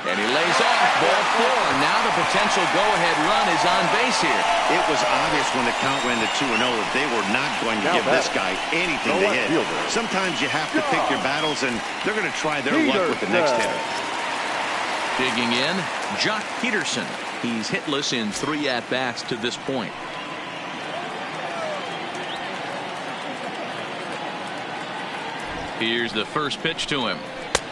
And he lays off, ball 4. Now the potential go-ahead run is on base here. It was obvious when the count ran to 2-0 that they were not going to give this guy anything to hit. Sometimes you have to pick your battles, and they're going to try their luck with the next hitter. Digging in, Jock Peterson. He's hitless in 3 at-bats to this point. Here's the first pitch to him.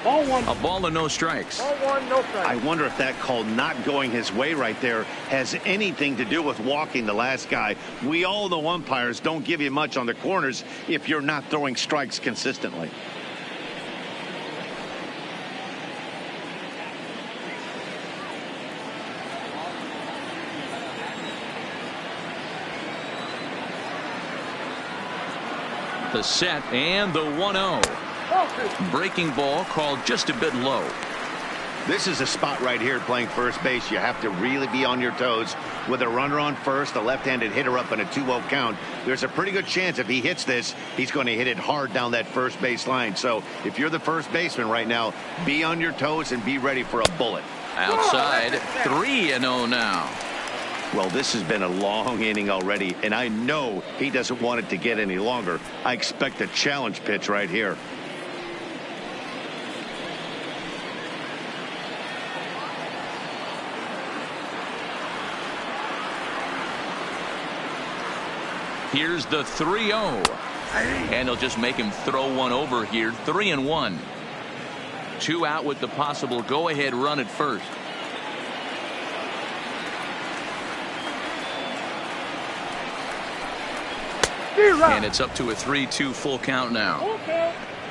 Ball 1. A ball and no strikes. Ball 1, no strikes. I wonder if that call not going his way right there has anything to do with walking the last guy. We all know umpires don't give you much on the corners if you're not throwing strikes consistently. The set and the 1-0. Breaking ball called just a bit low. This is a spot right here playing first base. You have to really be on your toes. With a runner on first, a left-handed hitter up in a 2-0 count, there's a pretty good chance if he hits this, he's going to hit it hard down that first base line. So if you're the first baseman right now, be on your toes and be ready for a bullet. Outside, 3-0 now. Well, this has been a long inning already, and I know he doesn't want it to get any longer. I expect a challenge pitch right here. Here's the 3-0. And he'll just make him throw one over here. 3-1. 2 out with the possible go-ahead run at first. And it's up to a 3-2 full count now.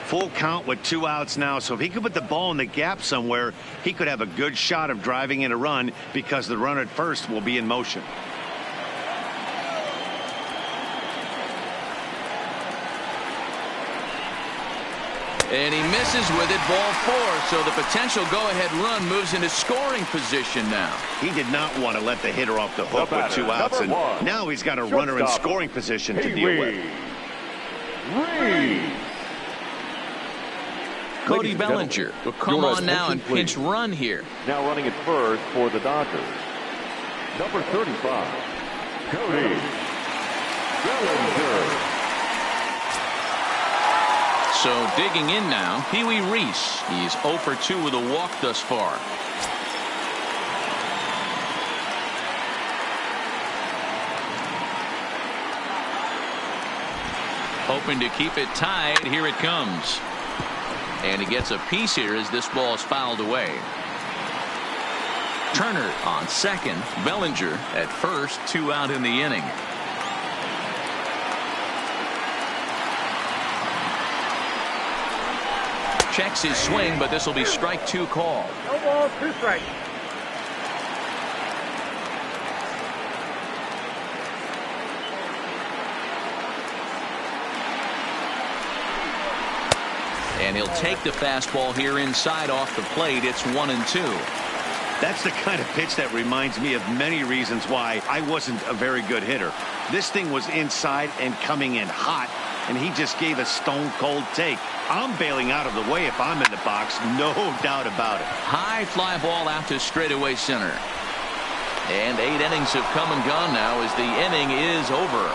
Full count with 2 outs now. So if he could put the ball in the gap somewhere, he could have a good shot of driving in a run because the run at first will be in motion. And he misses with it, ball 4. So the potential go-ahead run moves into scoring position now. He did not want to let the hitter off the hook with 2 outs, and now he's got a runner in scoring position to deal with. Cody Bellinger will come on now and pinch run here. Now running at first for the Dodgers. Number 35, Cody Bellinger. So digging in now, Pee Wee Reese. He's 0 for 2 with a walk thus far. Hoping to keep it tied. Here it comes. And he gets a piece here as this ball is fouled away. Turner on second. Bellinger at first. 2 out in the inning. Checks his swing, but this will be strike 2 call. No ball, 2 strikes. And he'll take the fastball here inside off the plate. It's 1-2. That's the kind of pitch that reminds me of many reasons why I wasn't a very good hitter. This thing was inside and coming in hot, and he just gave a stone-cold take. I'm bailing out of the way if I'm in the box, no doubt about it. High fly ball out to straightaway center. And 8 innings have come and gone now as the inning is over.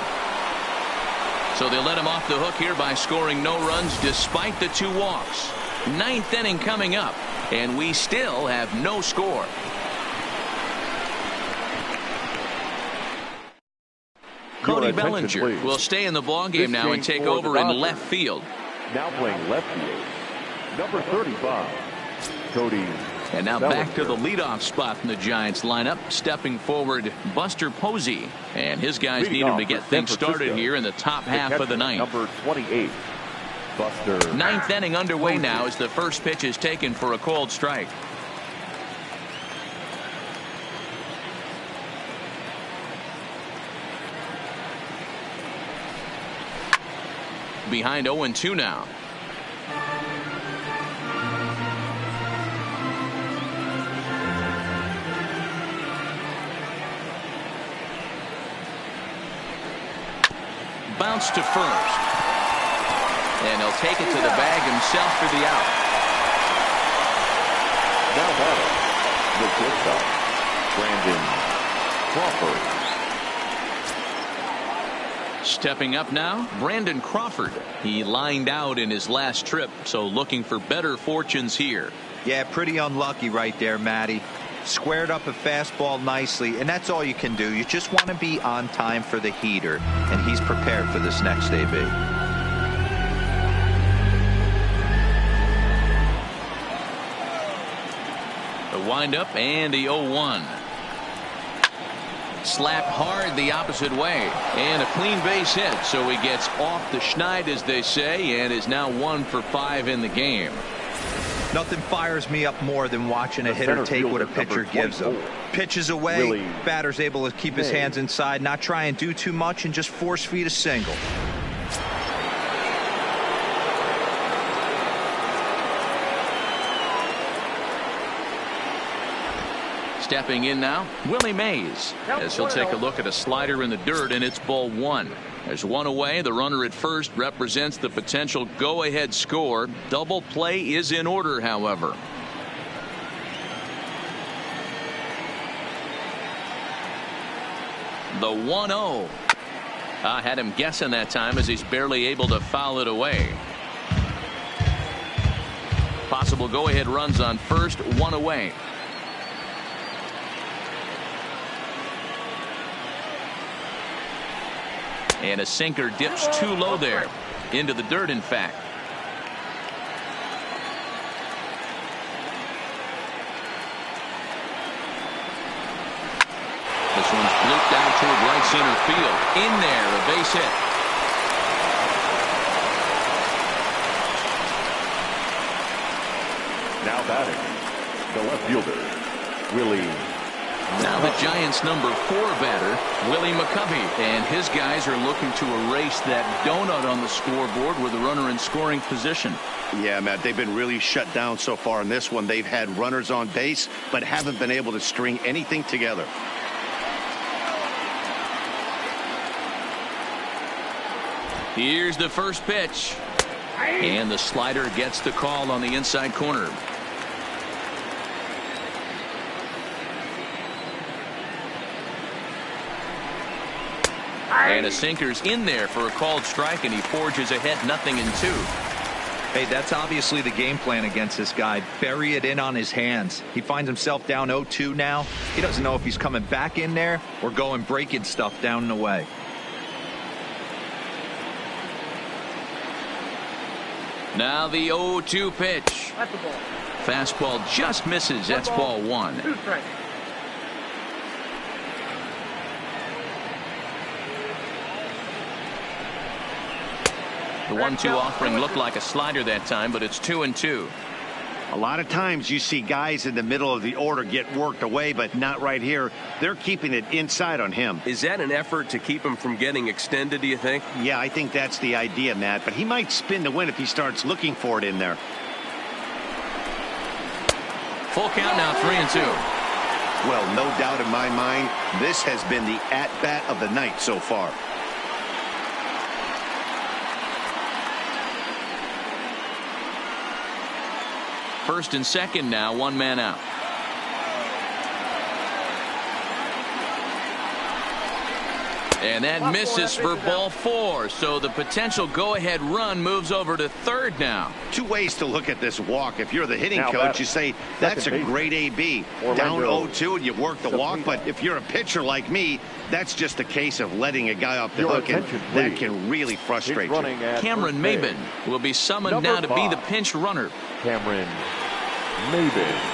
So they let him off the hook here by scoring no runs despite the 2 walks. 9th inning coming up, and we still have no score. Cody Bellinger will stay in the ballgame now and take over in left field. Now playing left field, number 35, Cody. And now back to the leadoff spot in the Giants lineup. Stepping forward, Buster Posey. And his guys need him to get things started here in the top half of the 9th. Number 28, Buster. 9th inning underway now as the first pitch is taken for a called strike. Behind 0-2 now. Bounce to first. And he'll take it to the bag himself for the out. Now batting, the shortstop, Brandon Crawford. Stepping up now, Brandon Crawford. He lined out in his last trip, so looking for better fortunes here. Yeah, pretty unlucky right there, Matty. Squared up a fastball nicely, and that's all you can do. You just want to be on time for the heater, and he's prepared for this next AB. The windup and the 0-1. Slapped hard the opposite way, and a clean base hit, so he gets off the schneid, as they say, and is now 1 for 5 in the game. Nothing fires me up more than watching a hitter take what a pitcher gives him. Pitches away, batter's able to keep his hands inside, not try and do too much, and just force feed a single. Stepping in now, Willie Mays, as he'll take a look at a slider in the dirt, and it's ball 1. There's 1 away. The runner at first represents the potential go-ahead score. Double play is in order, however. The 1-0. I had him guessing that time, as he's barely able to foul it away. Possible go-ahead runs on first, 1 away. And a sinker dips too low there. Into the dirt, in fact. This one's blooped out toward right center field. In there, a base hit. Now batting, the left fielder, Willie. Now the Giants' number 4 batter, Willie McCovey, and his guys are looking to erase that donut on the scoreboard with a runner in scoring position. Yeah, Matt, they've been really shut down so far in this one. They've had runners on base, but haven't been able to string anything together. Here's the first pitch, and the slider gets the call on the inside corner. And a sinker's in there for a called strike, and he forges ahead 0-2. Hey, that's obviously the game plan against this guy. Bury it in on his hands. He finds himself down 0-2 now. He doesn't know if he's coming back in there or going breaking stuff down and away. Now the 0-2 pitch. That's a ball. Fastball just misses. That's ball 1. 2 strikes. The 1-2 offering looked like a slider that time, but it's 2-2. A lot of times you see guys in the middle of the order get worked away, but not right here. They're keeping it inside on him. Is that an effort to keep him from getting extended, do you think? Yeah, I think that's the idea, Matt, but he might spin to win if he starts looking for it in there. Full count now, 3-2. Well, no doubt in my mind, this has been the at-bat of the night so far. First and second now, 1 man out. And that misses for ball 4, so the potential go-ahead run moves over to third now. 2 ways to look at this walk. If you're the hitting coach, you say that's a great AB. Down 0-2 and you work the walk, but if you're a pitcher like me, that's just a case of letting a guy off the hook, and that can really frustrate you. Cameron Maben will be summoned now to be the pinch runner. Cameron Maben.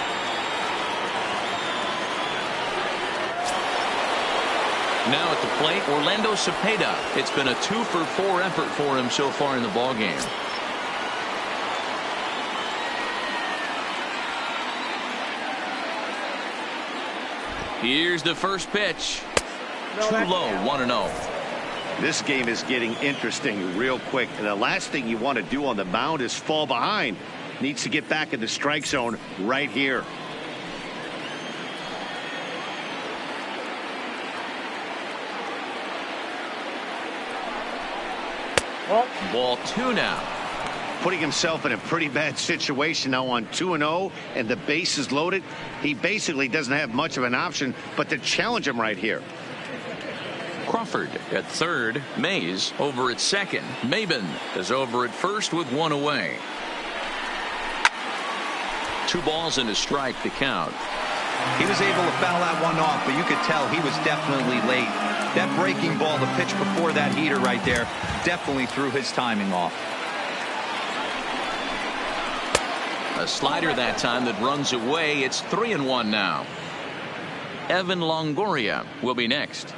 Now at the plate, Orlando Cepeda. It's been a 2-for-4 effort for him so far in the ballgame. Here's the first pitch. Too low, 1-0. This game is getting interesting real quick, and the last thing you want to do on the mound is fall behind. Needs to get back in the strike zone right here. Ball 2 now. Putting himself in a pretty bad situation now on 2-0, and the base is loaded. He basically doesn't have much of an option but to challenge him right here. Crawford at third. Mays over at second. Maben is over at first with one away. 2 balls and a strike to count. He was able to foul that one off, but you could tell he was definitely late. That breaking ball, the pitch before that heater right there, definitely threw his timing off. A slider that time that runs away. It's 3-1 now. Evan Longoria will be next.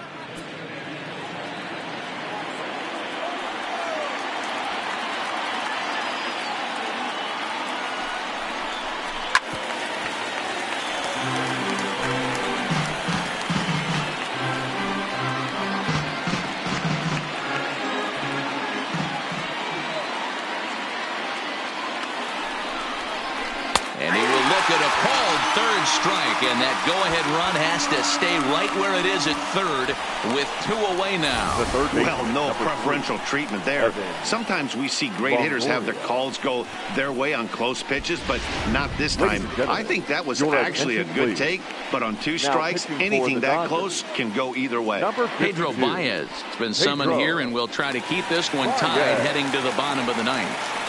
Strike, and that go-ahead run has to stay right where it is at third with 2 away now. Well, no preferential treatment there. Sometimes we see great hitters have their calls go their way on close pitches, but not this time. I think that was actually a good take, but on 2 strikes, anything that close can go either way. Pedro Baez has been summoned here and will try to keep this one tied heading to the bottom of the 9th.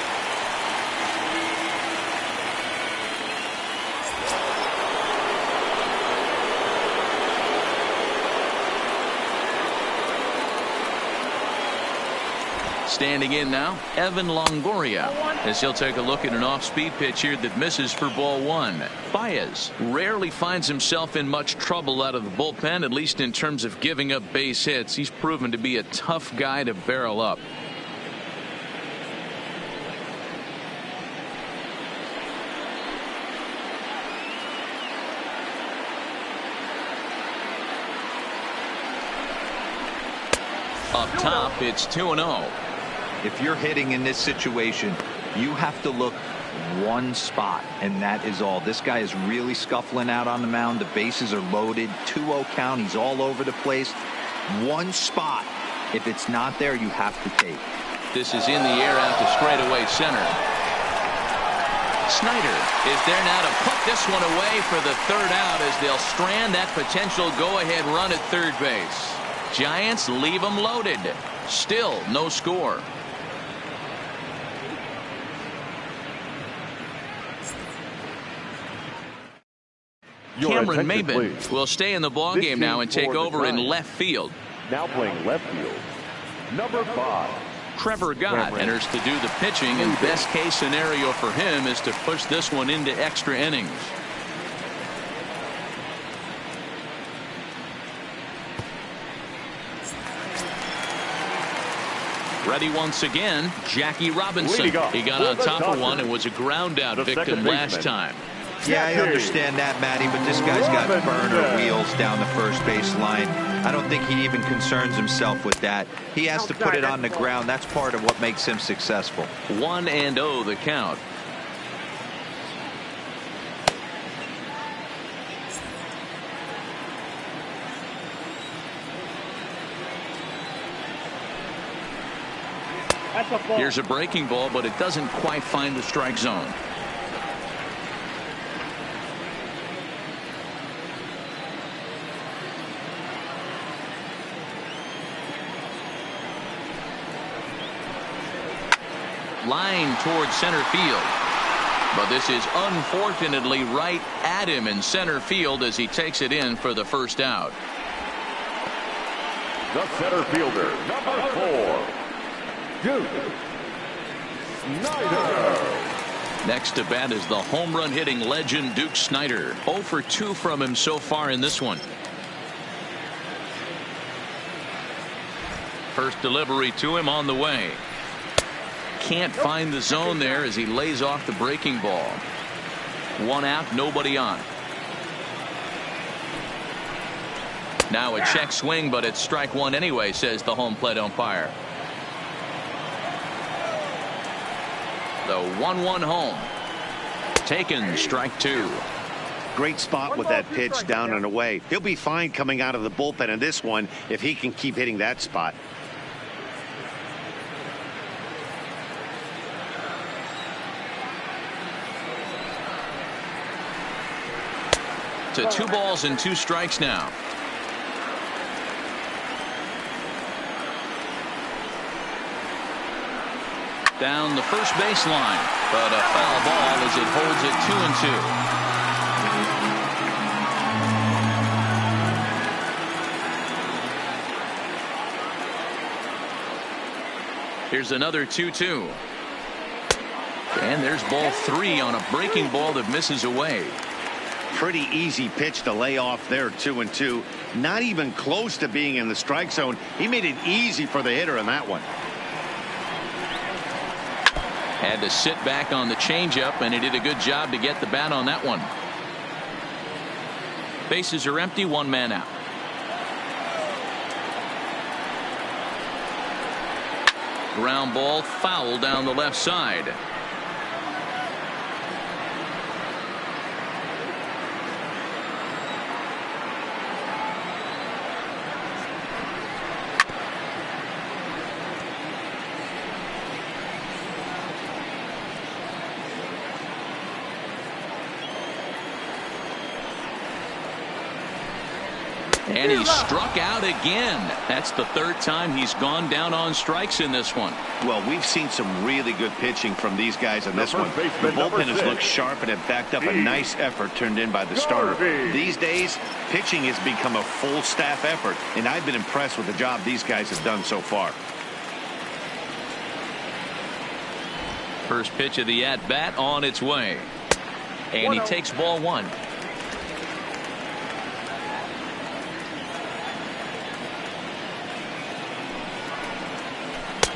Standing in now, Evan Longoria, as he'll take a look at an off-speed pitch here that misses for ball 1. Baez rarely finds himself in much trouble out of the bullpen, at least in terms of giving up base hits. He's proven to be a tough guy to barrel up. Up top, it's 2-0. If you're hitting in this situation, you have to look one spot, and that is all. This guy is really scuffling out on the mound. The bases are loaded. 2-0 count. He's all over the place. One spot. If it's not there, you have to take. This is in the air out to straightaway center. Snyder is there now to put this one away for the 3rd out as they'll strand that potential go-ahead run at third base. Giants leave them loaded. Still no score. Cameron Maben will stay in the ballgame now and take over in left field. Now playing left field, number 5. Trevor Gott enters to do the pitching, and best case scenario for him is to push this one into extra innings. Ready once again, Jackie Robinson. He got on top of one and was a ground out victim last time. Yeah, I understand that, Matty, but this guy's got burner wheels down the first base line. I don't think he even concerns himself with that. He has to put it on the ground. That's part of what makes him successful. 1-0 the count. Here's a breaking ball, but it doesn't quite find the strike zone. Line towards center field, but this is unfortunately right at him in center field as he takes it in for the 1st out. The center fielder, number 4, Duke Snyder. Next to bat is the home run hitting legend Duke Snyder. 0 for 2 from him so far in this one. First delivery to him on the way. Can't find the zone there as he lays off the breaking ball. 1 out, nobody on. Now a check swing, but it's strike 1 anyway, says the home plate umpire. The 1-1 home. Taken, strike 2. Great spot with that pitch down and away. He'll be fine coming out of the bullpen in this one if he can keep hitting that spot. To 2 balls and 2 strikes now. down the first baseline, but a foul ball as it holds it 2-2. Here's another 2-2. And there's ball 3 on a breaking ball that misses away. Pretty easy pitch to lay off there, 2-2. Not even close to being in the strike zone. He made it easy for the hitter in that one. Had to sit back on the changeup, and he did a good job to get the bat on that one. Bases are empty, 1 man out. Ground ball foul down the left side. And he struck out again. That's the 3rd time he's gone down on strikes in this one. Well, we've seen some really good pitching from these guys in this one. The bullpen has looked sharp and have backed up a nice effort turned in by the starter. These days, pitching has become a full staff effort, and I've been impressed with the job these guys have done so far. First pitch of the at-bat on its way. And he takes ball 1.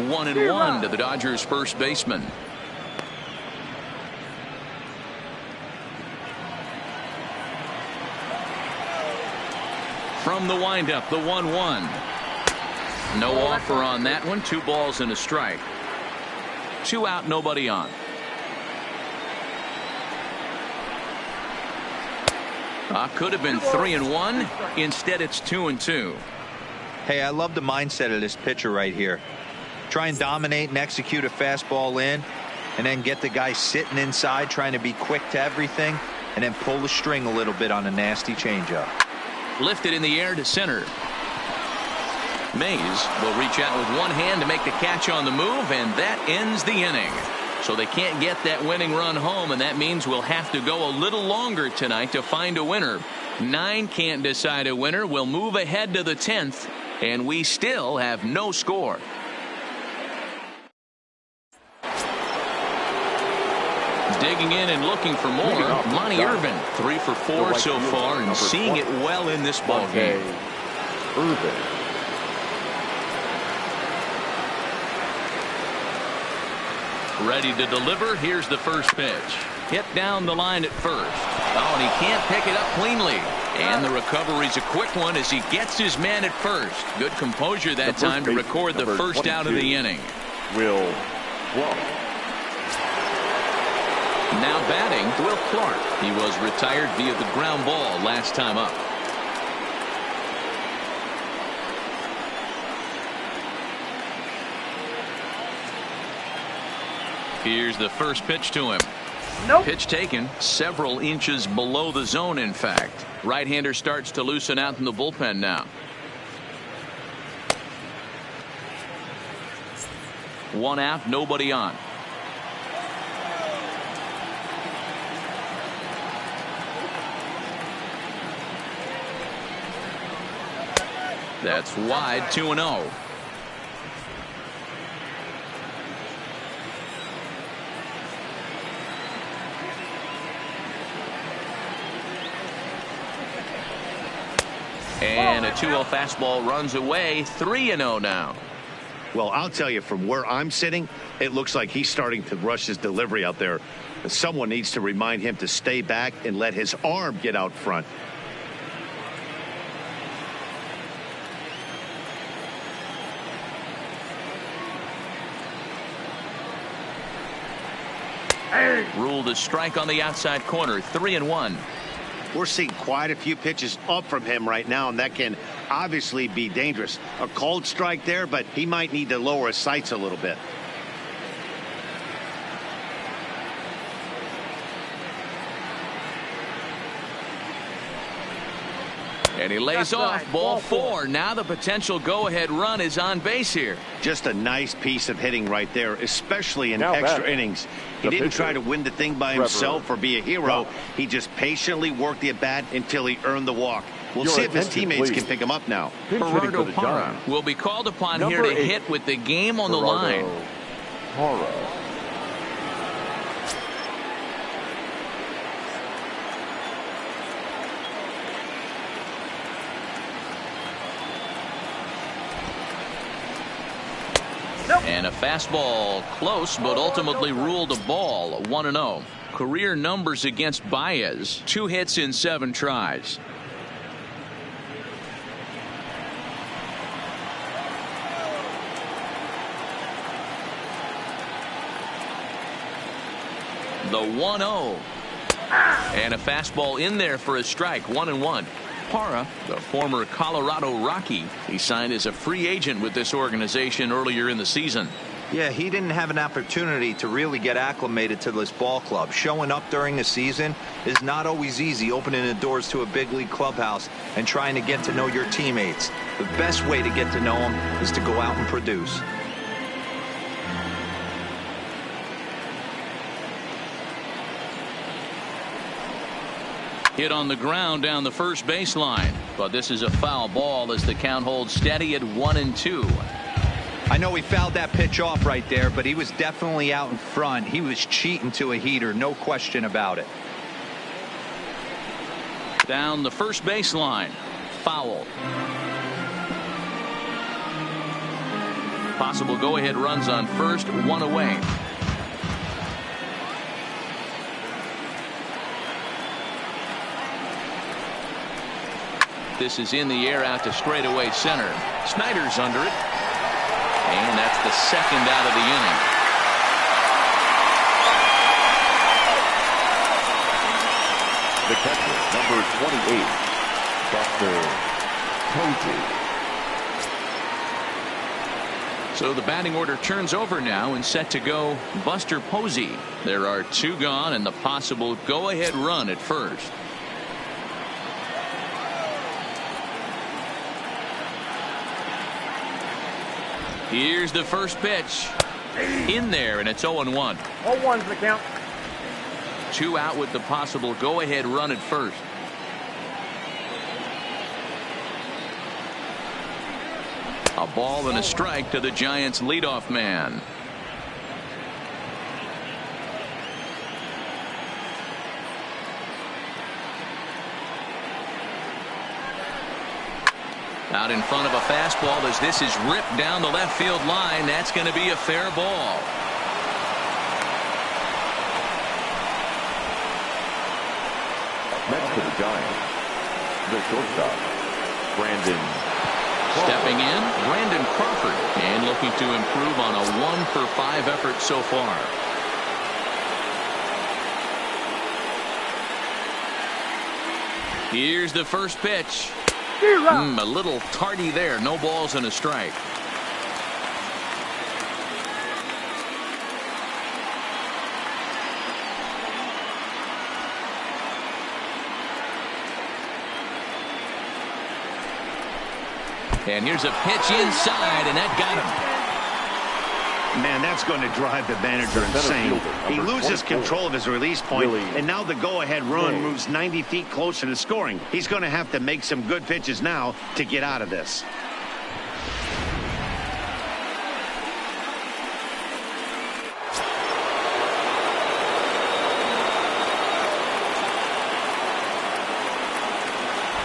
One and one to the Dodgers first baseman. From the windup, the 1-1. No offer on that one. 2 balls and a strike. 2 out, nobody on. Could have been 3-1. Instead, it's 2-2. Hey, I love the mindset of this pitcher right here. Try and dominate and execute a fastball in, and then get the guy sitting inside trying to be quick to everything, and then pull the string a little bit on a nasty changeup. Lifted in the air to center. Mays will reach out with one hand to make the catch on the move, and that ends the inning. So they can't get that winning run home, and that means we'll have to go a little longer tonight to find a winner. 9 can't decide a winner. We'll move ahead to the 10th, and we still have no score. Digging in and looking for more, Monty Irvin, 3 for 4 so far, and seeing it well in this ball game. Ready to deliver. Here's the first pitch. Hit down the line at first. Oh, and he can't pick it up cleanly. And the recovery's a quick one as he gets his man at first. Good composure that time to record the first out of the inning. Will Clark. Now batting, Will Clark. He was retired via the ground ball last time up. Here's the first pitch to him. Nope. Pitch taken several inches below the zone, in fact. Right-hander starts to loosen out in the bullpen now. 1 out, nobody on. That's wide, 2-0. And a 2-0 fastball runs away. 3-0 now. Well, I'll tell you, from where I'm sitting, it looks like he's starting to rush his delivery out there. Someone needs to remind him to stay back and let his arm get out front. Ruled a strike on the outside corner. 3-1. We're seeing quite a few pitches up from him right now, and that can obviously be dangerous. A cold strike there, but he might need to lower his sights a little bit. And he lays That's off right. ball Ball four. 4. Now the potential go-ahead run is on base here. Just a nice piece of hitting right there, especially in Now extra batting, innings. He the didn't pitcher, try to win the thing by Trevor himself or be a hero. Bauer. He just patiently worked the at-bat until he earned the walk. We'll Your see if his attention, teammates please. can pick him up now. Pinch hitting for Gerardo the Parra Giants. will be called upon Number here to 8, hit with the game on the Gerardo line. Parra. And a fastball close, but ultimately ruled a ball. 1-0. Career numbers against Baez. 2 hits in 7 tries. The 1-0. And a fastball in there for a strike. 1-1. Parra, the former Colorado Rocky, he signed as a free agent with this organization earlier in the season. Yeah, he didn't have an opportunity to really get acclimated to this ball club. Showing up during the season is not always easy, opening the doors to a big league clubhouse and trying to get to know your teammates. The best way to get to know them is to go out and produce. Hit on the ground down the first baseline, but this is a foul ball as the count holds steady at 1-2. I know he fouled that pitch off right there, but he was definitely out in front. He was cheating to a heater, no question about it. Down the first baseline, foul. Possible go-ahead runs on first, 1 away. This is in the air out to straightaway center. Snyder's under it. And that's the second out of the inning. The catcher, number 28, Buster Posey. So the batting order turns over now and set to go Buster Posey. There are 2 gone and the possible go-ahead run at first. Here's the first pitch. In there, and it's 0-1. 0-1's the count. 2 out with the possible go-ahead run at first. A ball and a strike to the Giants' leadoff man. Out in front of a fastball as this is ripped down the left field line. That's going to be a fair ball. Next to the Giants, the shortstop, Brandon Crawford. Stepping in, Brandon Crawford, and looking to improve on a 1-for-5 effort so far. Here's the first pitch. A little tardy there. No balls and a strike. And here's a pitch inside, and that got him. Man, that's going to drive the manager insane. He loses control of his release point, and now the go-ahead run moves 90 feet closer to scoring. He's going to have to make some good pitches now to get out of this.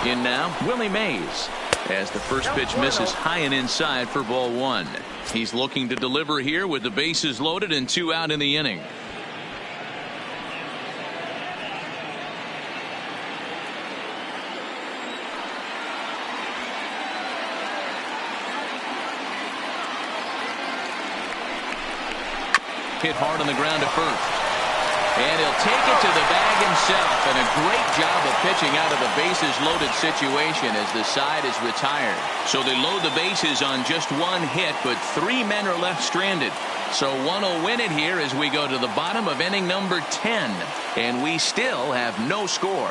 In now, Willie Mays. As the first pitch misses high and inside for ball 1. He's looking to deliver here with the bases loaded and 2 out in the inning. Hit hard on the ground to first. And he'll take it to the bag himself, and a great job of pitching out of a bases loaded situation as the side is retired. So they load the bases on just 1 hit, but 3 men are left stranded. So one will win it here as we go to the bottom of inning number 10, and we still have no score.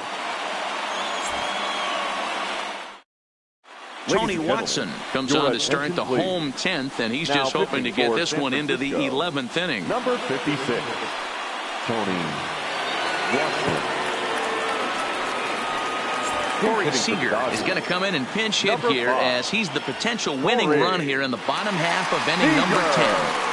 Tony and Watson gentlemen, comes your on to start attention, the please. home 10th, and he's Now just hoping to pitching get for this San one into the Francisco, 11th inning. Number 56, Tony Watson. Corey Hitting for the Seager Dodgers. is going to come in and pinch hit Number here 5, as he's the potential winning Corey run here in the bottom half of inning number Seager. 10.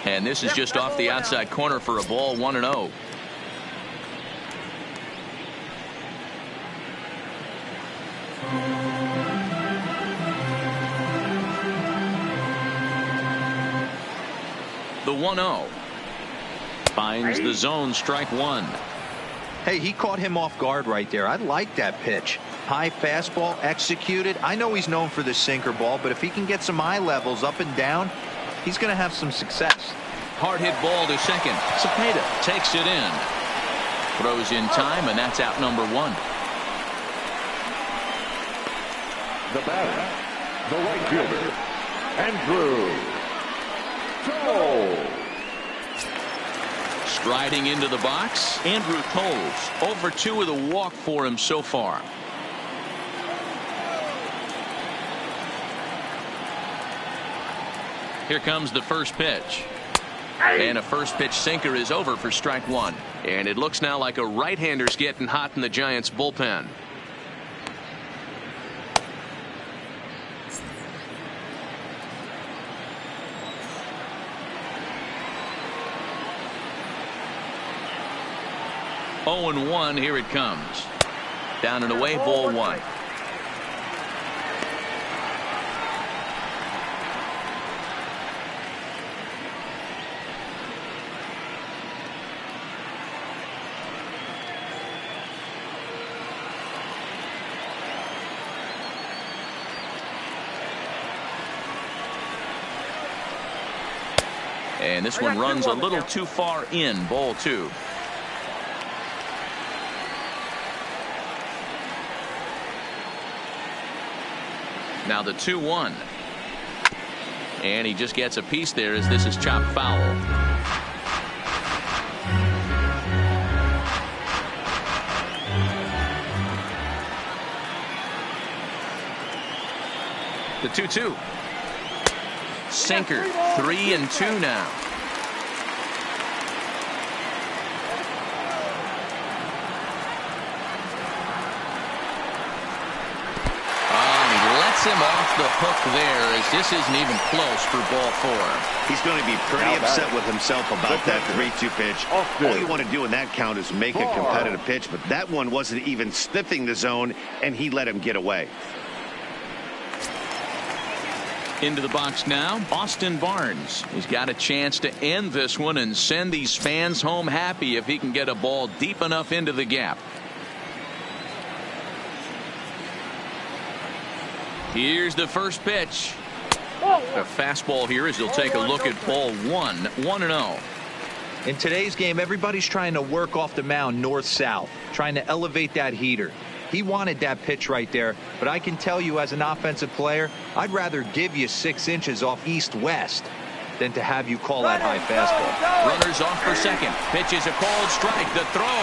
And this is just off the outside corner for a ball, 1-0. The 1-0 finds the zone, strike one. Hey, he caught him off guard right there. I like that pitch. High fastball executed. I know he's known for the sinker ball, but if he can get some eye levels up and down, he's going to have some success. Hard hit ball to second. Cepeda takes it in. Throws in time, and that's out number one. The batter, the right fielder, Andrew Toll. Striding into the box, Andrew Tolles. Over 2 with a walk for him so far. Here comes the first pitch. And a first pitch sinker is over for strike one. And it looks now like a right-hander's getting hot in the Giants bullpen. Oh and 1, here it comes. Down and away, ball one. And this one runs a little too far in, ball two. Now the 2-1. And he just gets a piece there as this is chopped foul. The 2-2. Sinker, 3-2 now. Him off the hook there as this isn't even close for ball four. He's going to be pretty upset with himself about that 3-2 pitch. All you want to do in that count is make a competitive pitch, but that one wasn't even sniffing the zone, and he let him get away. Into the box now, Austin Barnes. He's got a chance to end this one and send these fans home happy if he can get a ball deep enough into the gap. Here's the first pitch. A fastball here as he'll take a look at ball one. 1-0. In today's game, everybody's trying to work off the mound north-south, trying to elevate that heater. He wanted that pitch right there, but I can tell you as an offensive player, I'd rather give you 6 inches off east-west than to have you call that high fastball. Runners off for second. Pitch is a called strike. The throw.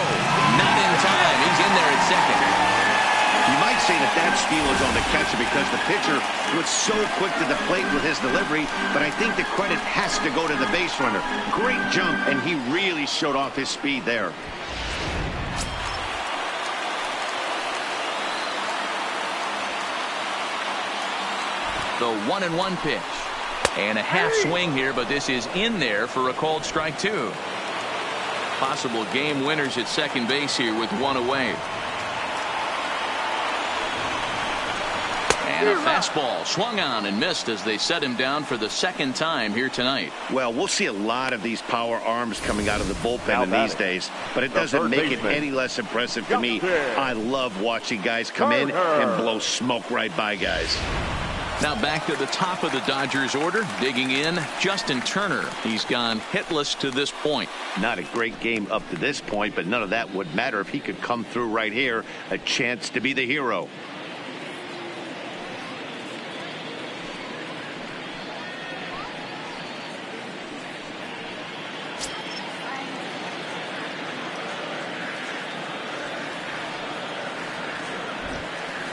Not in time. He's in there at second. You might say that steal is on the catcher because the pitcher was so quick to the plate with his delivery, but I think the credit has to go to the base runner. Great jump, and he really showed off his speed there. The 1-1 pitch. And a half swing here, but this is in there for a called strike two. Possible game winners at second base here with one away. And a fastball swung on and missed as they set him down for the second time here tonight. Well, we'll see a lot of these power arms coming out of the bullpen in these days, but it doesn't make it any less impressive to me. I love watching guys come in and blow smoke right by guys. Now back to the top of the Dodgers order, digging in, Justin Turner. He's gone hitless to this point. Not a great game up to this point, but none of that would matter if he could come through right here. A chance to be the hero.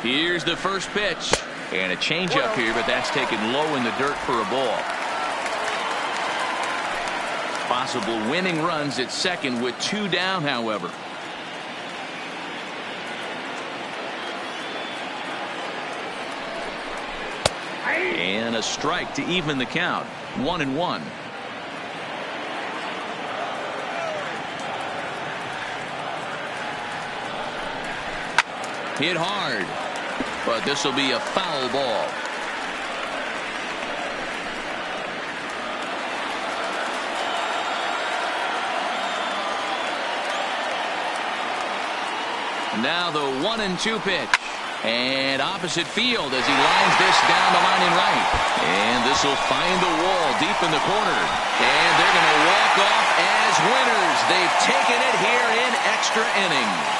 Here's the first pitch. And a changeup here, but that's taken low in the dirt for a ball. Possible winning runs at second with 2 down, however. And a strike to even the count. 1-1. Hit hard, but this will be a foul ball. Now the 1-2 pitch. And opposite field as he lines this down the line in right. And this will find the wall deep in the corner. And they're going to walk off as winners. They've taken it here in extra innings.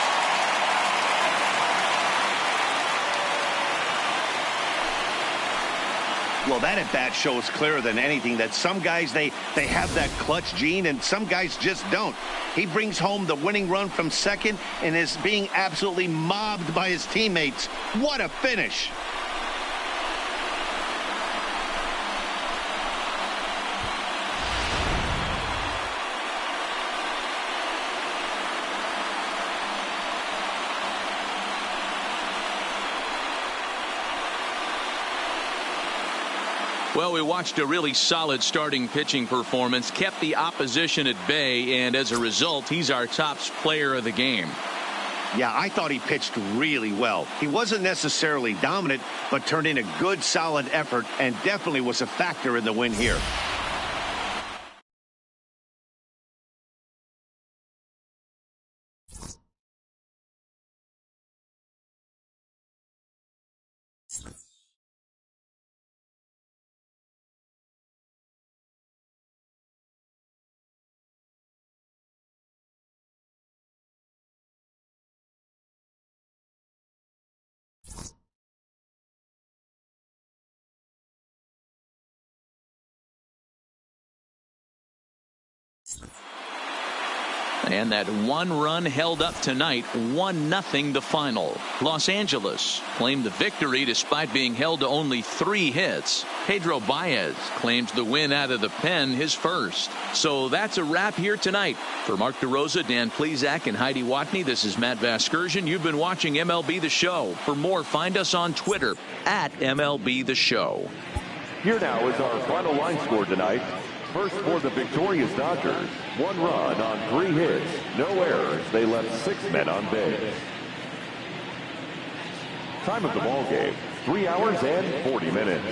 Well, that at bat shows clearer than anything that some guys, they have that clutch gene and some guys just don't. He brings home the winning run from second and is being absolutely mobbed by his teammates. What a finish. Well, we watched a really solid starting pitching performance, kept the opposition at bay, and as a result, he's our top player of the game. Yeah, I thought he pitched really well. He wasn't necessarily dominant, but turned in a good, solid effort and definitely was a factor in the win here. And that 1 run held up tonight, 1-0 the final. Los Angeles claimed the victory despite being held to only 3 hits. Pedro Baez claims the win out of the pen, his first. So that's a wrap here tonight. For Mark DeRosa, Dan Plesac, and Heidi Watney, this is Matt Vasgersian. You've been watching MLB The Show. For more, find us on Twitter at MLB The Show. Here now is our final line score tonight. First for the victorious Dodgers, 1 run on 3 hits, no errors. They left 6 men on base. Time of the ball game, 3 hours and 40 minutes.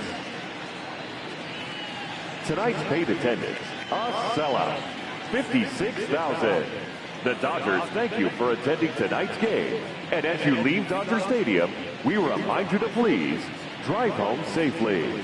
Tonight's paid attendance, a sellout, 56,000. The Dodgers thank you for attending tonight's game. And as you leave Dodger Stadium, we remind you to please drive home safely.